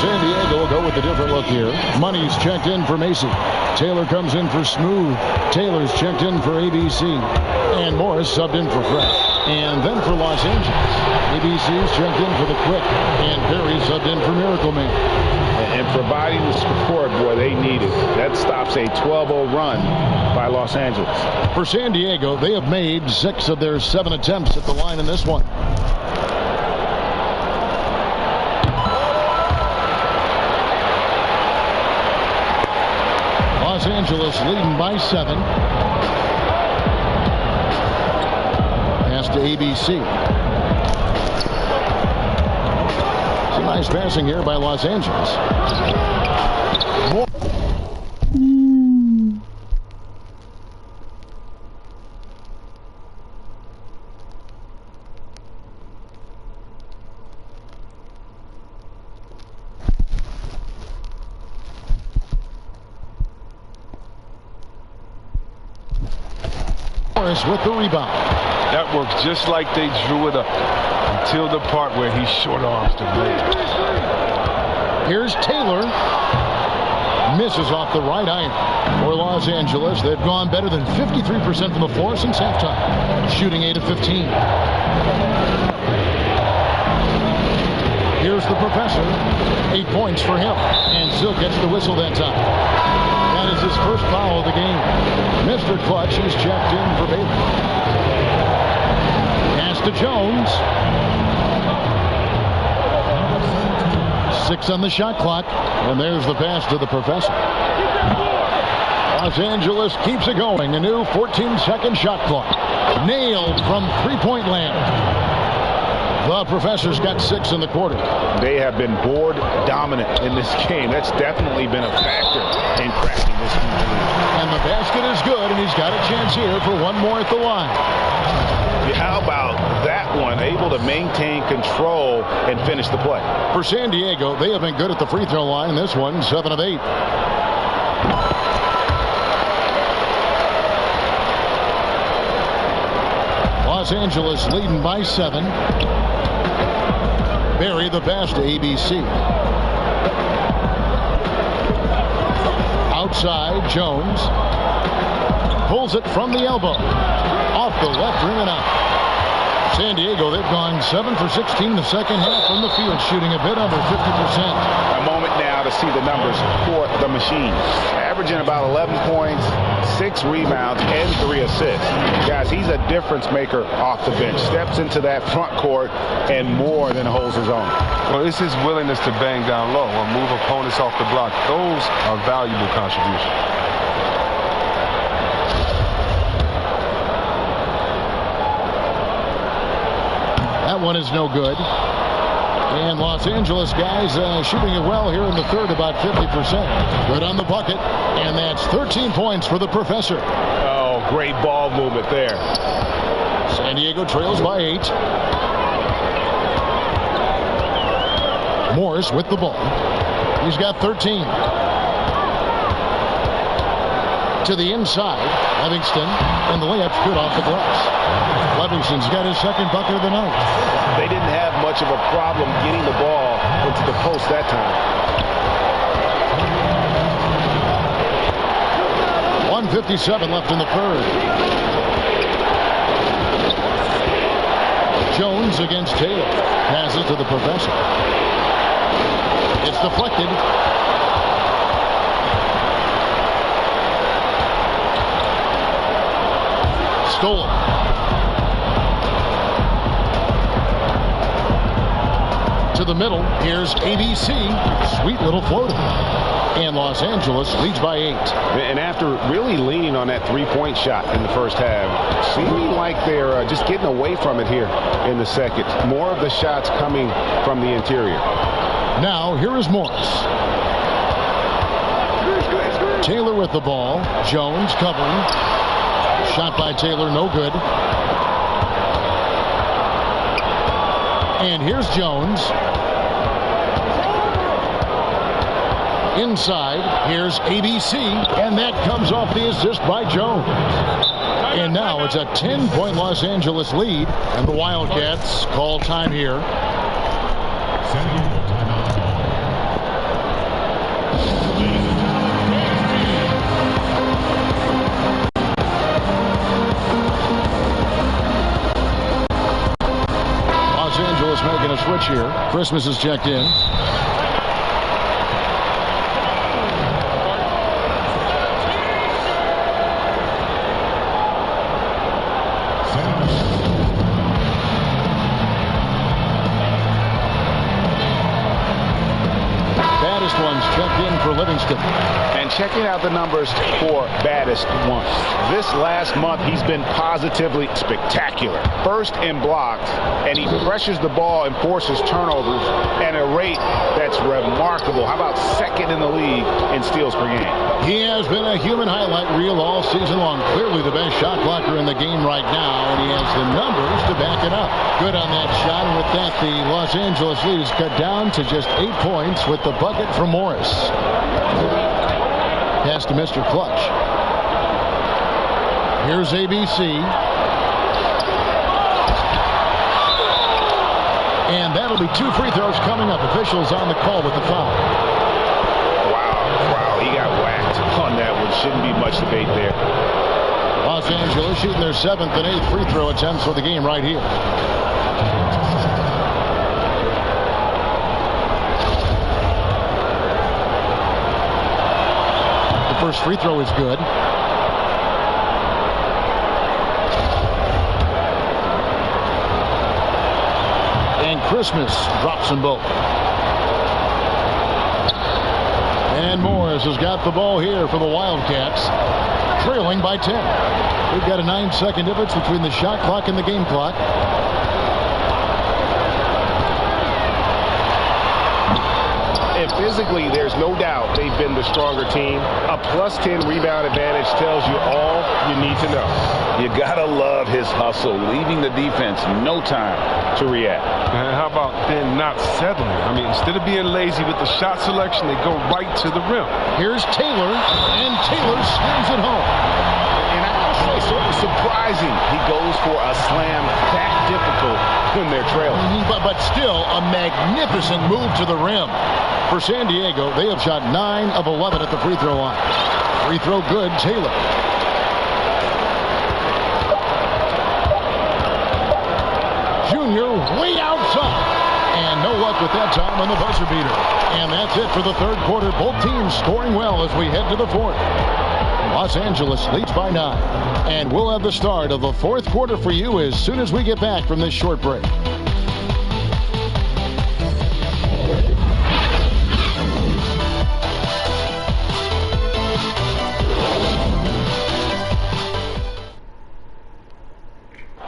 San Diego will go with a different look here. Money's checked in for Macy. Taylor comes in for Smooth. Taylor's checked in for ABC. And Morris subbed in for Fred. And then for Los Angeles, ABC's checked in for the Quick. And Perry subbed in for Miracle Man. And providing the support, boy, they needed. That stops a 12-0 run by Los Angeles. For San Diego, they have made 6 of their 7 attempts at the line in this one. Los Angeles leading by 7. Pass to ABC. Some nice passing here by Los Angeles. With the rebound. That works just like they drew it up until the part where he short arms the blade. Here's Taylor. Misses off the right iron. For Los Angeles, they've gone better than 53% from the floor since halftime. Shooting 8 of 15. Here's the professor. 8 points for him. And still gets the whistle that time. That is his first foul of the game. Mr. Clutch is checked in for Baylor. Pass to Jones. 6 on the shot clock. And there's the pass to the professor. Los Angeles keeps it going. A new 14-second shot clock. Nailed from three-point land. The professor's got 6 in the quarter. They have been board dominant in this game. That's definitely been a factor in cracking this game. And the basket is good, and he's got a chance here for one more at the line. How about that one? Able to maintain control and finish the play. For San Diego, they have been good at the free throw line. This one, 7 of 8. Los Angeles leading by 7. Barry the pass to ABC. Outside, Jones. Pulls it from the elbow. Off the left rim and out. San Diego, they've gone 7 for 16 in the second half from the field, shooting a bit under 50%. A moment now to see the numbers for the machine. Averaging about 11 points, 6 rebounds, and 3 assists. Guys, he's a difference maker off the bench. Steps into that front court and more than holds his own. Well, it's his willingness to bang down low or move opponents off the block. Those are valuable contributions. That one is no good. And Los Angeles guys shooting it well here in the third, about 50%. Good on the bucket. And that's 13 points for the professor. Oh, great ball movement there. San Diego trails by 8. Morris with the ball. He's got 13. To the inside. Livingston, and the layup's good off the glass. Livingston's got his second bucket of the night. They didn't have much of a problem getting the ball into the post that time. 1:57 left in the third. Jones against Taylor. Passes to the professor. It's deflected. Stolen. To the middle, here's ABC. Sweet little floater. And Los Angeles leads by 8. And after really leaning on that three-point shot in the first half, seeming like they're just getting away from it here in the second. More of the shots coming from the interior. Now, here is Morris. Taylor with the ball. Jones covering. Shot by Taylor, no good. And here's Jones. Inside, here's ABC, and that comes off the assist by Jones. And now it's a 10-point Los Angeles lead, and the Wildcats call time here. Los Angeles making a switch here. Christmas is checked in. Baddest one's checked in for Livingston. And checking out the numbers for baddest one. This last month, he's been positively spectacular. First in blocks, and he pressures the ball and forces turnovers at a rate that's remarkable. How about second in the league in steals per game? He has been a human highlight reel all season long. Clearly the best shot blocker in the game right now, and he has the numbers to back it up. Good on that shot, and with that, the Los Angeles lead is cut down to just 8 points with the bucket from Morris. Pass to Mr. Clutch. Here's ABC. And that'll be 2 free throws coming up. Officials on the call with the foul. Wow, he got whacked on that one. Shouldn't be much debate there. Los Angeles shooting their 7th and 8th free throw attempts for the game right here. First free throw is good. And Christmas drops them both. And Morris has got the ball here for the Wildcats, trailing by 10. We've got a 9-second difference between the shot clock and the game clock. And physically, there's no doubt they've been the stronger team. A +10 rebound advantage tells you all you need to know. You gotta love his hustle, leaving the defense no time to react. And how about then not settling? I mean, instead of being lazy with the shot selection, they go right to the rim. Here's Taylor, and Taylor slams it home. And I gotta say, sort of surprising he goes for a slam that difficult when they're trailing. But still, a magnificent move to the rim. For San Diego, they have shot 9 of 11 at the free throw line. Free throw good, Taylor. Junior way outside. And no luck with that time on the buzzer beater. And that's it for the third quarter. Both teams scoring well as we head to the fourth. Los Angeles leads by 9. And we'll have the start of the fourth quarter for you as soon as we get back from this short break.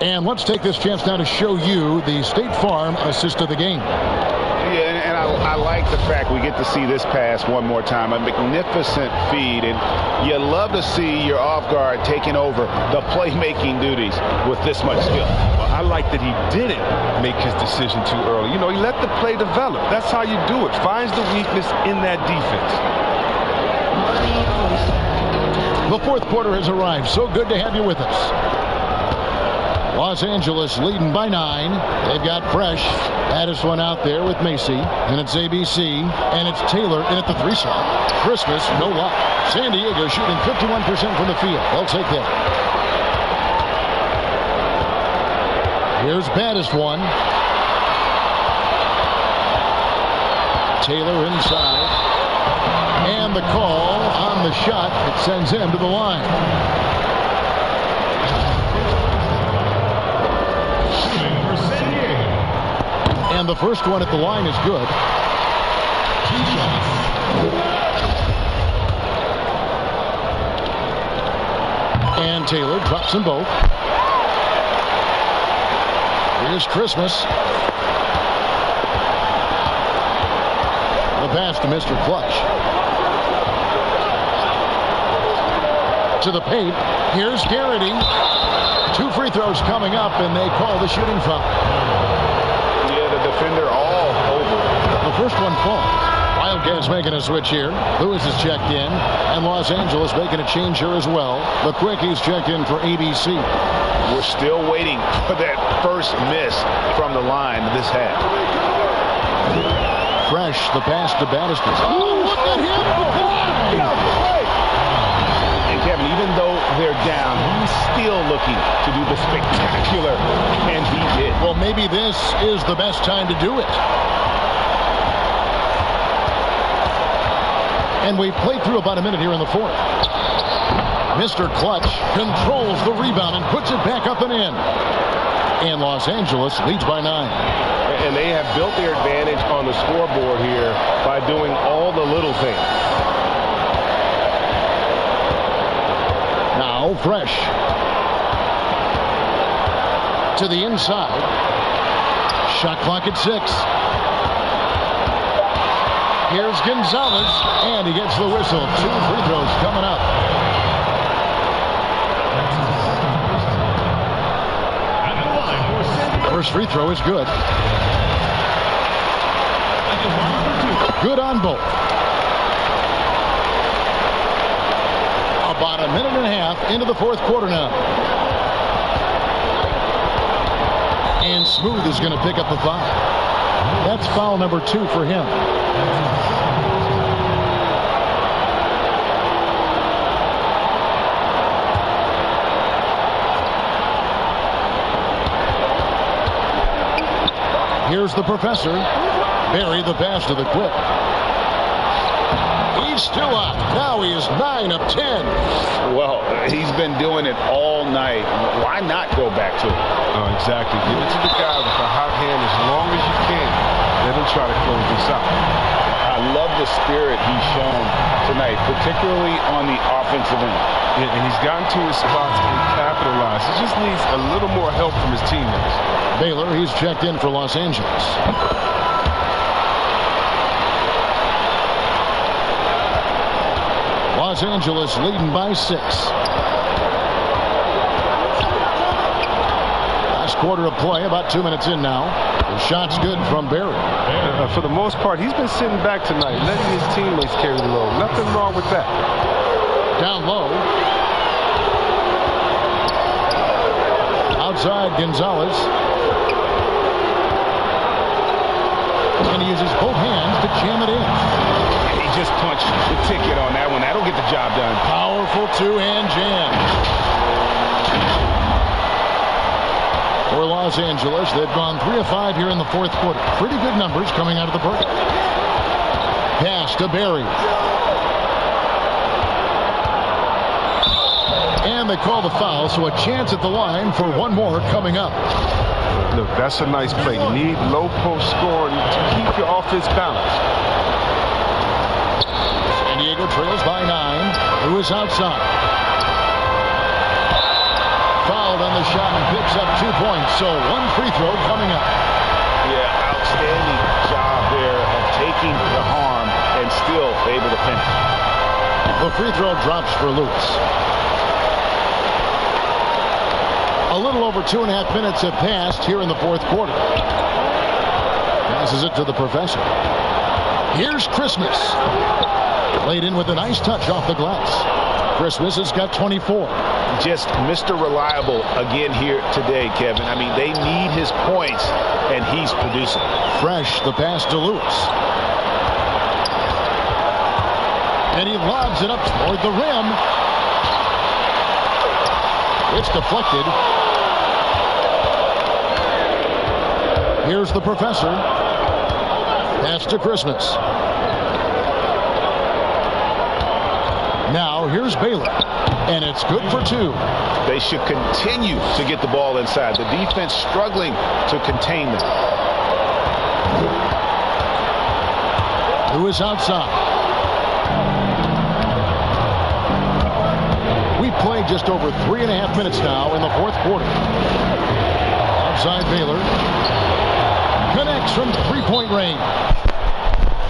And let's take this chance now to show you the State Farm assist of the game. Yeah, and I like the fact we get to see this pass one more time. A magnificent feed, and you love to see your off guard taking over the playmaking duties with this much skill. I like that he didn't make his decision too early. You know, he let the play develop. That's how you do it. Finds the weakness in that defense. The fourth quarter has arrived. So good to have you with us. Los Angeles leading by 9. They've got Fresh. Baddest one out there with Macy. And it's ABC. And it's Taylor in at the 3 slot. Christmas, no luck. San Diego shooting 51% from the field. They'll take that. Here's baddest one. Taylor inside. And the call on the shot. It sends him to the line. And And the first one at the line is good. And Taylor drops them both. Here's Christmas. The pass to Mr. Clutch. To the paint. Here's Garrity. 2 free throws coming up, and they call the shooting foul. Yeah, the defender all over. The first one falls. Wildcats making a switch here. Lewis is checked in, and Los Angeles making a change here as well. The Quickies checked in for ABC. We're still waiting for that first miss from the line this half. Fresh, the pass to Bannister. Oh, look at him! And Kevin, even though they're down, he's still looking to do the spectacular, and he did. Well, maybe this is the best time to do it. And we've played through about a minute here in the fourth. Mr. Clutch controls the rebound and puts it back up and in. And Los Angeles leads by 9. And they have built their advantage on the scoreboard here by doing all the little things. Now Fresh. To the inside. Shot clock at 6. Here's Gonzalez, and he gets the whistle. 2 free throws coming up. First free throw is good. Good on both. About a minute and a half into the fourth quarter now. And Smooth is going to pick up the foul. That's foul number 2 for him. Here's the professor. Barry the pass to the Quick. He's still up. Now he is 9 of 10. Well, he's been doing it all night. Why not go back to it? Oh, exactly. Give it to the guy with a hot hand as long as you can. Let him try to close this out. I love the spirit he's shown tonight, particularly on the offensive end. Yeah, and he's gotten to his spots and capitalized. He just needs a little more help from his teammates. Baylor, he's checked in for Los Angeles. Los Angeles leading by 6. Last quarter of play, about 2 minutes in now. The shot's good from Barry. For the most part, he's been sitting back tonight, letting his teammates carry the load. Nothing wrong with that. Down low. Outside Gonzalez. And he uses both hands to jam it in. He just punched the ticket on that one. That'll get the job done. Powerful 2-hand jam. For Los Angeles, they've gone 3 of 5 here in the fourth quarter. Pretty good numbers coming out of the break. Pass to Barry. And they call the foul, so a chance at the line for one more coming up. Look, that's a nice play. You need low post scoring to keep your offense balanced. San Diego trails by 9. Lewis outside. Fouled on the shot and picks up 2 points. So 1 free throw coming up. Yeah, outstanding job there of taking the harm and still able to finish. The free throw drops for Lewis. A little over 2.5 minutes have passed here in the fourth quarter. Passes it to the professor. Here's Christmas. Laid in with a nice touch off the glass. Christmas has got 24. Just Mr. Reliable again here today, Kevin. I mean, they need his points, and he's producing. Fresh, the pass to Lewis. And he lobs it up toward the rim. It's deflected. Here's the professor. Pass to Christmas. Now here's Baylor. And it's good for 2. They should continue to get the ball inside. The defense struggling to contain them. Lewis outside. We've played just over 3.5 minutes now in the fourth quarter. Outside Baylor. Connects from three-point range.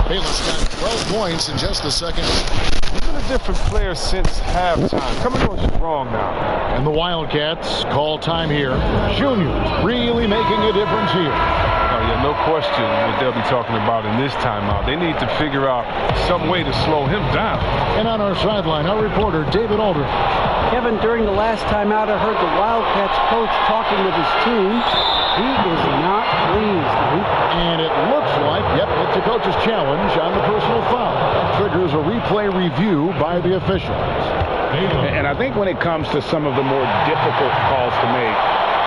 Baylor's got 12 points in just the second. He's been a different player since halftime. Coming on strong now. And the Wildcats call time here. Junior's really making a difference here. Oh, yeah, no question what they'll be talking about in this timeout. They need to figure out some way to slow him down. And on our sideline, our reporter, David Aldridge. Kevin, during the last timeout, I heard the Wildcats coach talking with his team. He is not pleased. And it looks like, yep, it's a coach's challenge on the personal foul. Triggers a replay review by the officials. And I think when it comes to some of the more difficult calls to make,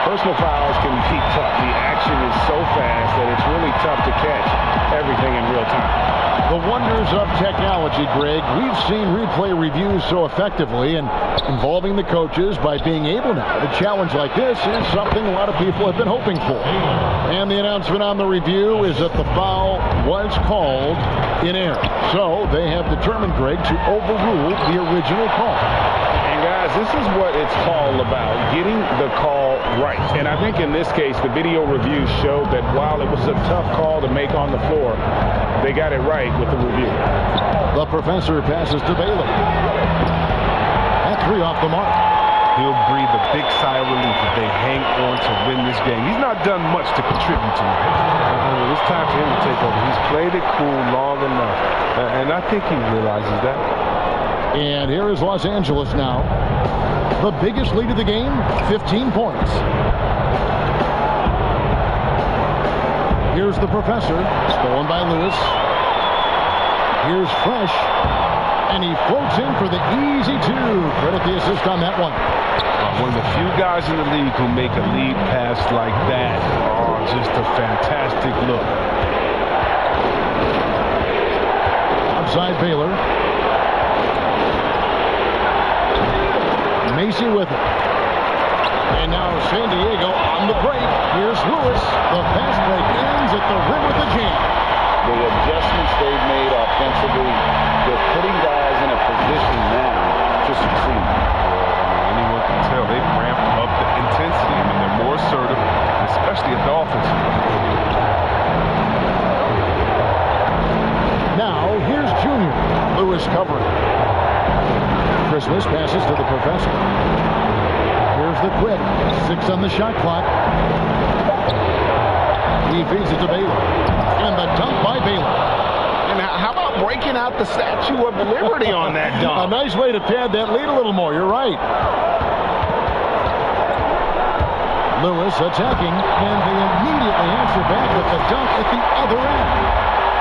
personal fouls can be tough. The action is so fast that it's really tough to catch everything in real time. The wonders of technology, Greg. We've seen replay reviews so effectively, and involving the coaches by being able now to challenge like this is something a lot of people have been hoping for. And the announcement on the review is that the foul was called in error. So they have determined, Greg, to overrule the original call. And guys, this is what it's all about, getting the call right. And I think in this case, the video review showed that while it was a tough call to make on the floor, they got it right with the review. The professor passes to Baylor. That three off the mark. He'll breathe a big sigh of relief if they hang on to win this game. He's not done much to contribute to it. It's time for him to take over. He's played it cool long enough. And I think he realizes that. And here is Los Angeles now. The biggest lead of the game, 15 points. Here's the professor, stolen by Lewis. Here's Fresh, and he floats in for the easy two. Credit the assist on that one. One of the few guys in the league who make a lead pass like that. Oh, just a fantastic look. Outside Baylor. Macy with it. And now San Diego on the break. Here's Lewis. The fast break ends at the rim with the jam. The adjustments they've made offensively, they're putting guys in a position now to succeed. Anyone can tell they've ramped up the intensity. I mean, they're more assertive, especially at the offensive. Now, here's Junior. Lewis covering. Christmas passes to the professor. Here's the quick. 6 on the shot clock. He feeds it to Baylor. And the dunk by Baylor. And how about breaking out the Statue of Liberty on that dunk? A nice way to pad that lead a little more. You're right. Lewis attacking, and they immediately answer back with the dunk at the other end.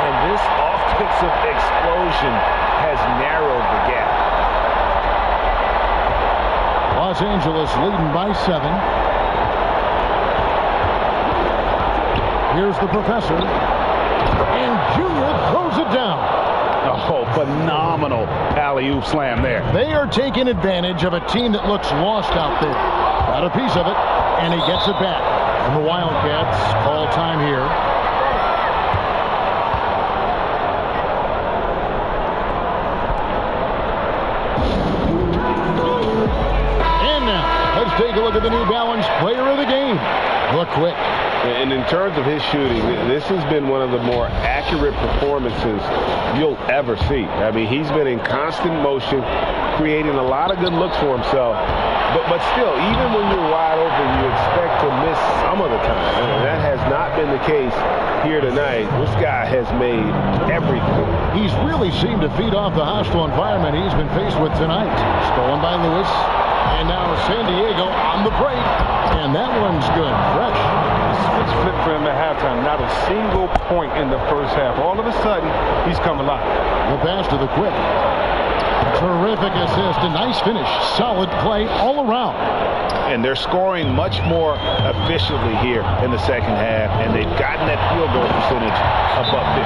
And this offensive explosion has narrowed the gap. Los Angeles leading by 7. Here's the professor. And Junior throws it down. Oh, phenomenal alley-oop slam there. They are taking advantage of a team that looks lost out there. Got a piece of it, and he gets it back. And the Wildcats call time here. And now, let's take a look at the New Balance player of the game. Look quick. And in terms of his shooting, this has been one of the more accurate performances you'll ever see. I mean, he's been in constant motion, creating a lot of good looks for himself. But still, even when you're wide open, you expect to miss some of the time. And that has not been the case here tonight. This guy has made everything. He's really seemed to feed off the hostile environment he's been faced with tonight. Stolen by Lewis. And now San Diego on the break. And that one's good. Fresh. Switch flip for him at halftime. Not a single point in the first half. All of a sudden, he's come alive. The pass to the quick. Terrific assist. A nice finish. Solid play all around. And they're scoring much more efficiently here in the second half. And they've gotten that field goal percentage above 50.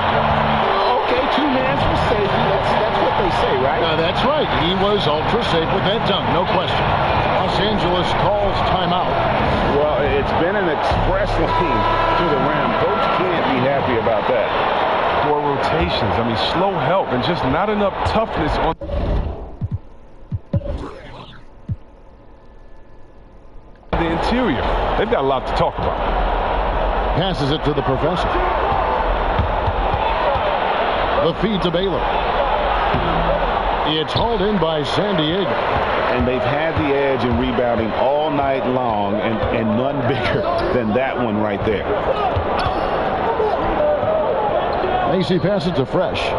Okay, 2 hands for safety. That's what they say, right? That's right. He was ultra safe with that dunk. No question. Los Angeles calls timeout. Well, it's been an express lane to the rim. Coach can't be happy about that. poor rotations. I mean, slow help and just not enough toughness on the interior. They've got a lot to talk about. Passes it to the professor. The feed to Baylor. It's hauled in by San Diego. And they've had the edge in rebounding all night long, and none bigger than that one right there. Macy passes to Fresh.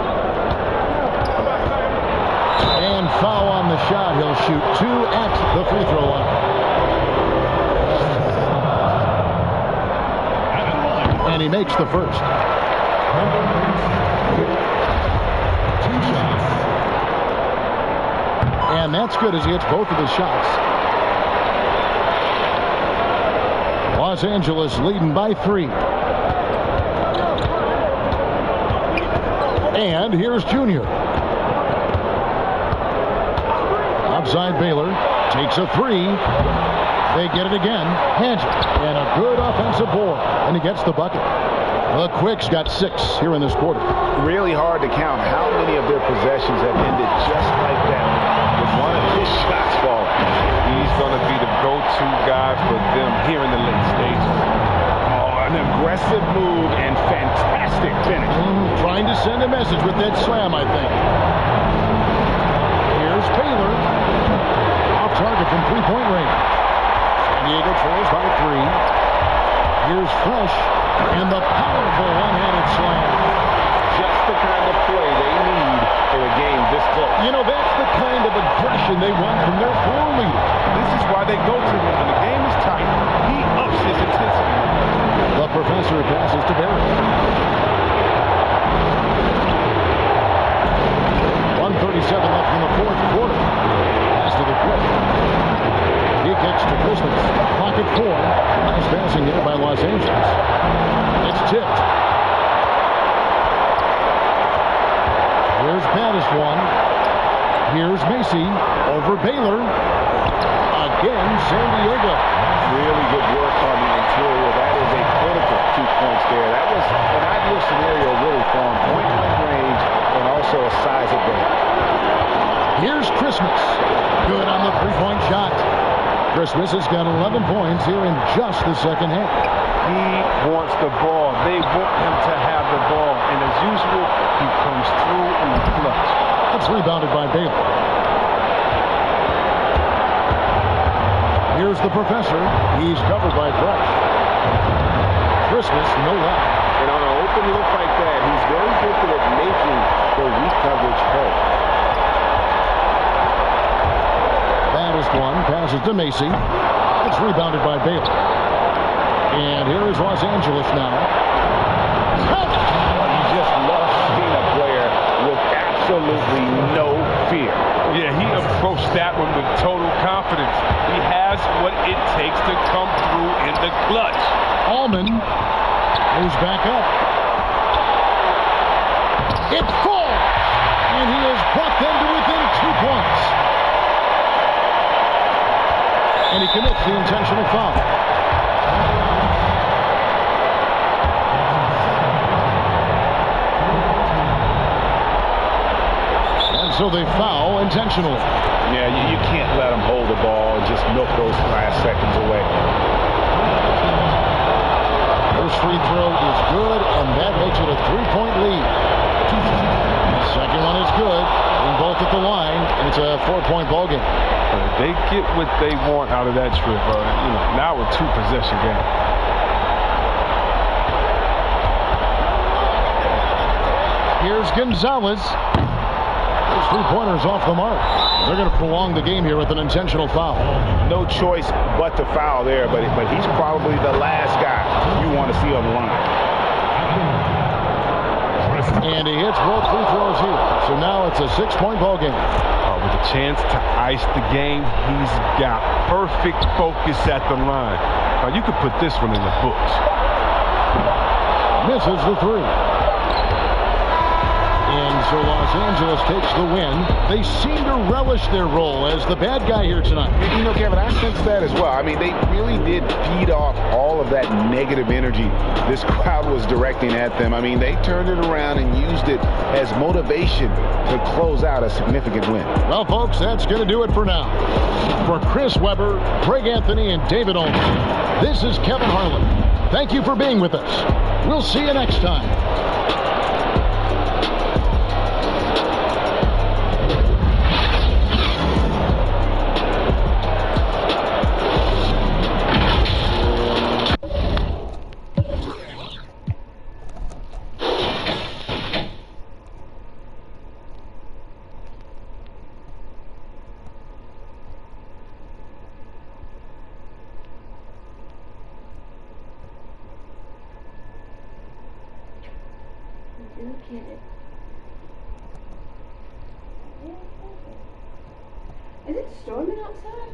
And foul on the shot. He'll shoot 2 at the free throw line. And he makes the first. 2 shots. And that's good as he hits both of his shots. Los Angeles leading by 3. And here's Junior. Outside Baylor. Takes a 3. They get it again. Hands it. And a good offensive board. And he gets the bucket. The Quicks got 6 here in this quarter. Really hard to count how many of their possessions have ended just like that. With one of his shots falling. He's going to be the go-to guy for them here in the late stages. Oh, an aggressive move and fantastic finish. Trying to send a message with that slam, I think. Here's Baylor. Off target from 3-point range. San Diego trails by 3. Here's Fresh. And the powerful one-handed slam. Just the kind of play they need for a game this close. You know, that's the kind of aggression they want from their floor leader. This is why they go to him when the game is tight. He ups his intensity. The professor passes to Barry. 1:37 left in the fourth quarter. Pass to the Quick. He kicks to Christmas. Pocket 4. Nice passing here by Los Angeles. It's tipped. Here's Battis one. Here's Macy over Baylor. Again, San Diego. Really good work on the interior. That is a critical 2 points there. That was an ideal scenario really for him. Point-blank range and also a size advantage. Here's Christmas. Good on the 3-point shot. Christmas has got 11 points here in just the second half. He wants the ball. They want him to have the ball. And as usual, he comes through in the clutch. That's rebounded by Baylor. Here's the professor. He's covered by Fresh. Christmas, no left. And on an open look like that, he's very gifted at making the weak coverage help. Battis one. Passes to Macy. It's rebounded by Baylor. And here is Los Angeles now. You just love seeing a player with absolutely no fear. Yeah, he approached that one with total confidence. He has what it takes to come through in the clutch. Allman moves back up. It falls! And he has brought them to within 2 points. And he commits the intentional foul. And so they foul intentionally. Yeah, you can't let them hold the ball and just milk those last seconds away. First free throw is good, and that makes it a 3-point lead. The second one is good. And both at the line, and it's a 4-point ball game. They get what they want out of that trip. Now a 2-possession game. Here's Gonzalez. Those 3-pointers off the mark. They're going to prolong the game here with an intentional foul. No choice but to foul there, but he's probably the last guy you want to see on the line. And he hits both free throws here. So now it's a 6-point ball game. With a chance to ice the game, he's got perfect focus at the line. Now you could put this one in the books. Misses the 3. And so Los Angeles takes the win. They seem to relish their role as the bad guy here tonight. You know, Kevin, I sense that as well. I mean, they really did feed off all of that negative energy this crowd was directing at them. I mean, they turned it around and it as motivation to close out a significant win. Well, folks, that's going to do it for now. For Chris Webber, Greg Anthony, and David Olson, this is Kevin Harlan. Thank you for being with us. We'll see you next time. Is it storming outside?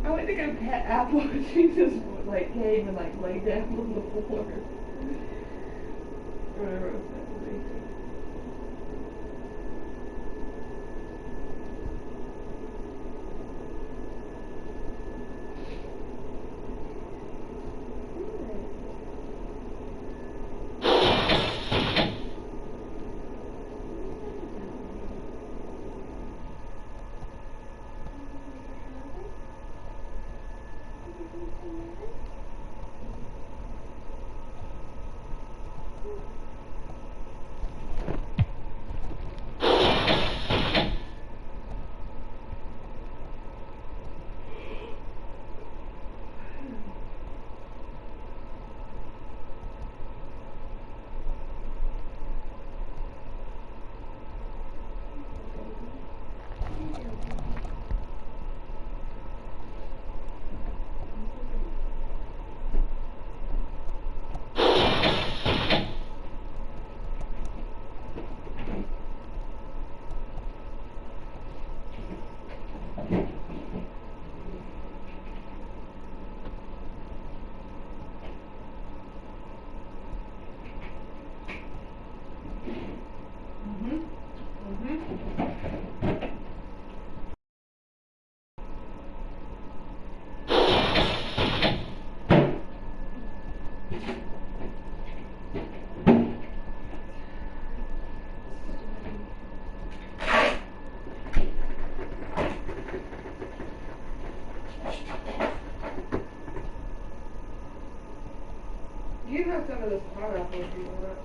I went to go pet Apple and she just like came and like laid down on the floor. Whatever it was that day. You have some of this pineapple if you want.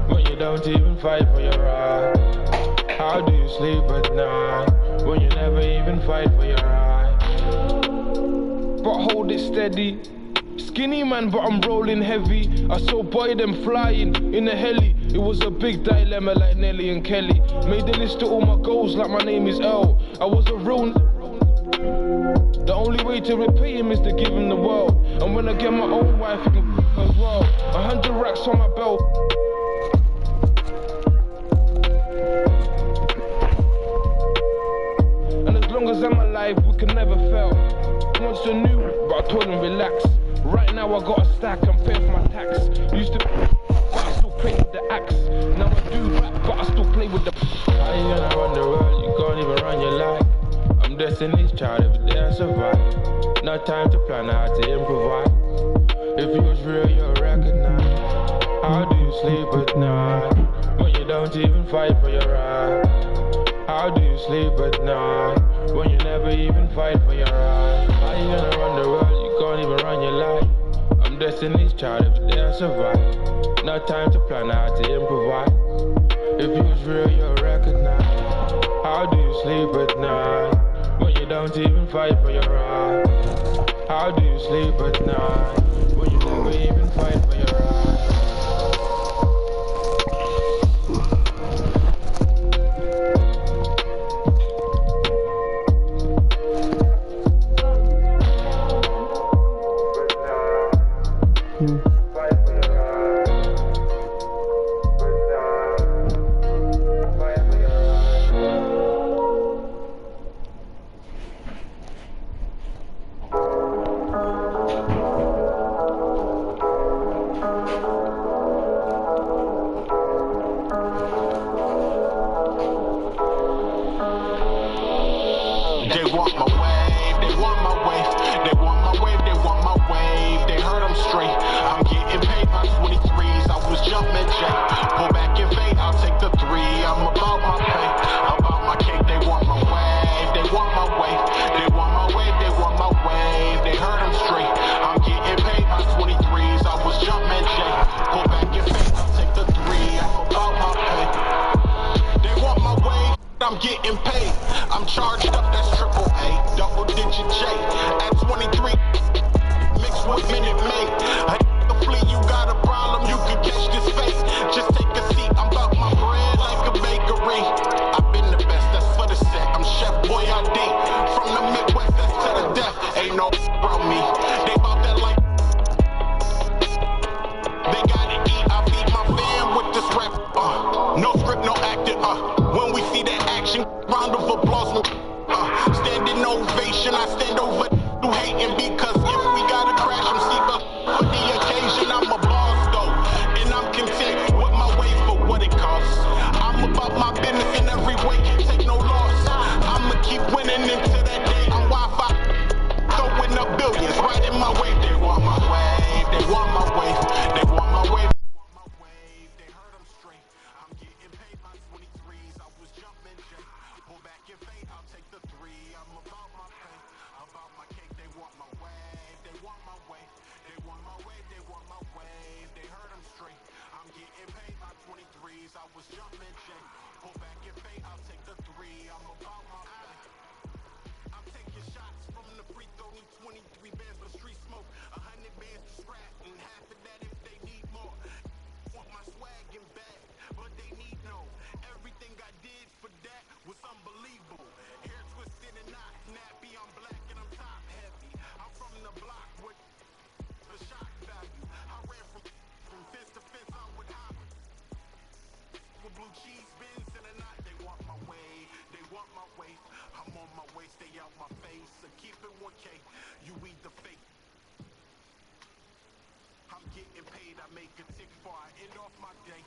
When you don't even fight for your right, how do you sleep at night? When you never even fight for your right. But hold it steady. Skinny man, but I'm rolling heavy. I saw boy them flying in a heli. It was a big dilemma like Nelly and Kelly. Made a list of all my goals like my name is L. I was a real. The only way to repay him is to give him the world. And when I get my own wife, he can as well. 100 racks on my belt. alive, we can never fail. Once I knew, but I told him relax. Right now I got a stack and pay for my tax. Used to, but I still play with the axe. Now I do rap, but I still play with the. How you gonna run the world? You can't even run your life. I'm Destiny's child, every day I survive. No time to plan how to improvise. If it was real, you'll recognize. How do you sleep at night when you don't even fight for your right? How do you sleep at night when you never even fight for your right? How you gonna run the world? You can't even run your life. I'm Destiny's child, every day I survive. No time to plan how to improvise. If it was real, you'll recognize. How do you sleep at night when you don't even fight for your right? How do you sleep at night when you never even fight for your right? I'm getting paid. I'm charged up, that's triple A, double digit J. At 23, mixed with Minute Maid. A flea, you got a problem, you can catch this fate. Just take a seat, I'm about my bread like a bakery. I've been the best, that's for the set. I'm Chef Boyardee. From the Midwest, that's to the death. Ain't no around me. They bout that like. They gotta eat, I feed my fam with this rap. No script, no acting. When we see that action, round of applause. Standing ovation, I stand over you hating because if we gotta crash them, see, but for the occasion, I'm a boss though, and I'm content with my ways for what it costs. I'm about my business in every way, take no loss. I'ma keep winning into that day. I'm Wi-Fi, throwing up billions right in my way. They want my wave, they want my wave, they want my wave. They heard them straight. I'm getting paid by 23s. I was jumping J. Pull back your fate, I'll take the 3. I'm about my pay, about my cake. They want my wave, they want my wave, they want my wave, they want my wave. They heard them straight. I'm getting paid by 23s. I was jumping J. Pull back your fate, I'll take the 3. I'm about my pay. I'm taking shots from the free throw. Need 23 bands for street smoke. 100 bands to scrap, and half of that if they need more. Want my swag and bag, but they need no. Everything I did for that was unbelievable. Hair twisted and not nappy. I'm black and I'm top heavy. I'm from the block with the shock value. I ran from fence to fence. I would hop with blue cheese bins and a knot. They want my way, they want my waist. I'm on my way, stay out my face. So keep it 1K. You either fake. I'm getting paid, I make a tick before I end off my day.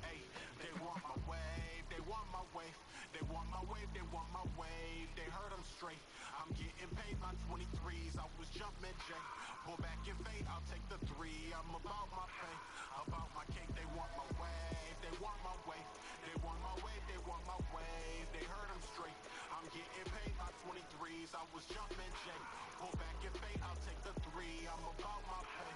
Hey, they want my wave, they want my wave, they want my wave, they want my wave. They heard them straight. I'm getting paid by 23s. I was jumping J. Pull back your fate, I'll take the 3. I'm about my pay, about my cake. They want my wave, they want my wave, they want my wave, they want my wave. They heard them straight. I'm getting paid by 23s. I was jumping J. Pull back your fate, I'll take the 3. I'm about my pay.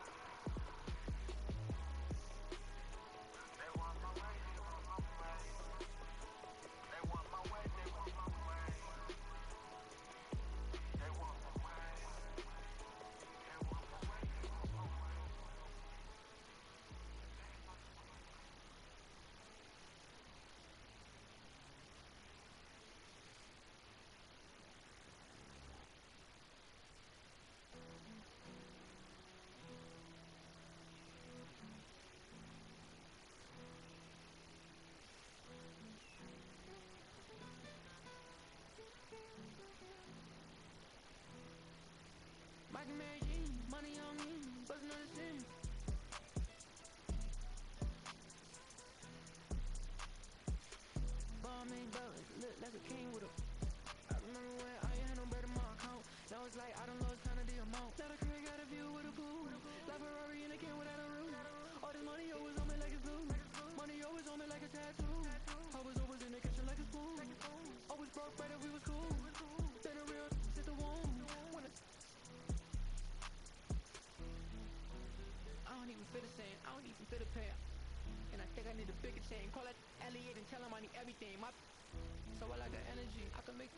Mike and Mary Jean, money on me, bustin' on the scene. Ball made dollars, look like a king with a. I remember when I ain't had no bread in my account. Now it's like I done lost kind of the amount. Now the crib got a view with a pool. Like Ferrari in a can without a roof. All this money always on me like it's blue. Money always on me like a tattoo. I was always in the kitchen like a spoon. Always broke right if we was cool. Then a real hit the womb. I don't even fit a saying. I don't even fit a pair. And I think I need a bigger chain. Call it Elliot and tell him I need everything. So I like the energy. I can make.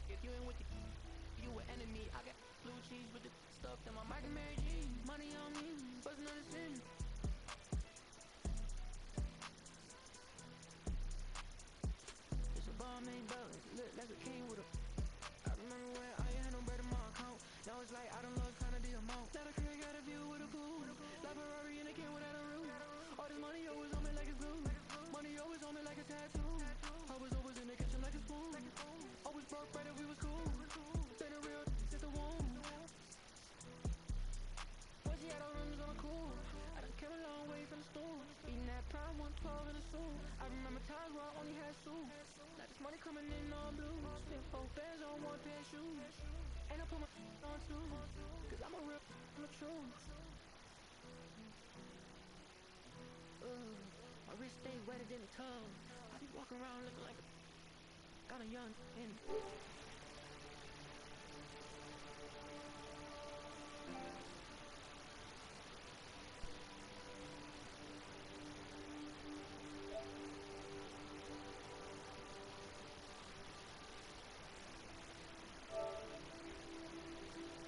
If you ain't with the, you an enemy. I got blue cheese with the stuff in my Mike and Mary Jean. Money on me, bustin' on the scene. It's a bomb made dollars, look like a king with a. I remember when I ain't had no bread in my account. Now it's like I done lost kind of the amount. Now the crib got a view with a pool. Like Ferrari in a can without a roof. All this money always on me like it's blue. Money always on me like a tattoo. I was always in the kitchen like a spoon. Always broke right if we was cool. Then a real hit the womb. Once she had all rooms on the cool. I done came a long way from the stool. Eating that prime 112 in the soup. I remember times where I only had soup. Now this money coming in on blue. Spent 4 bands on 1 pair of shoes. And I put my on 2. Cause I'm a real, I'm a true. My wrist stay wetter than a tub. I be walking around looking like a got a young in.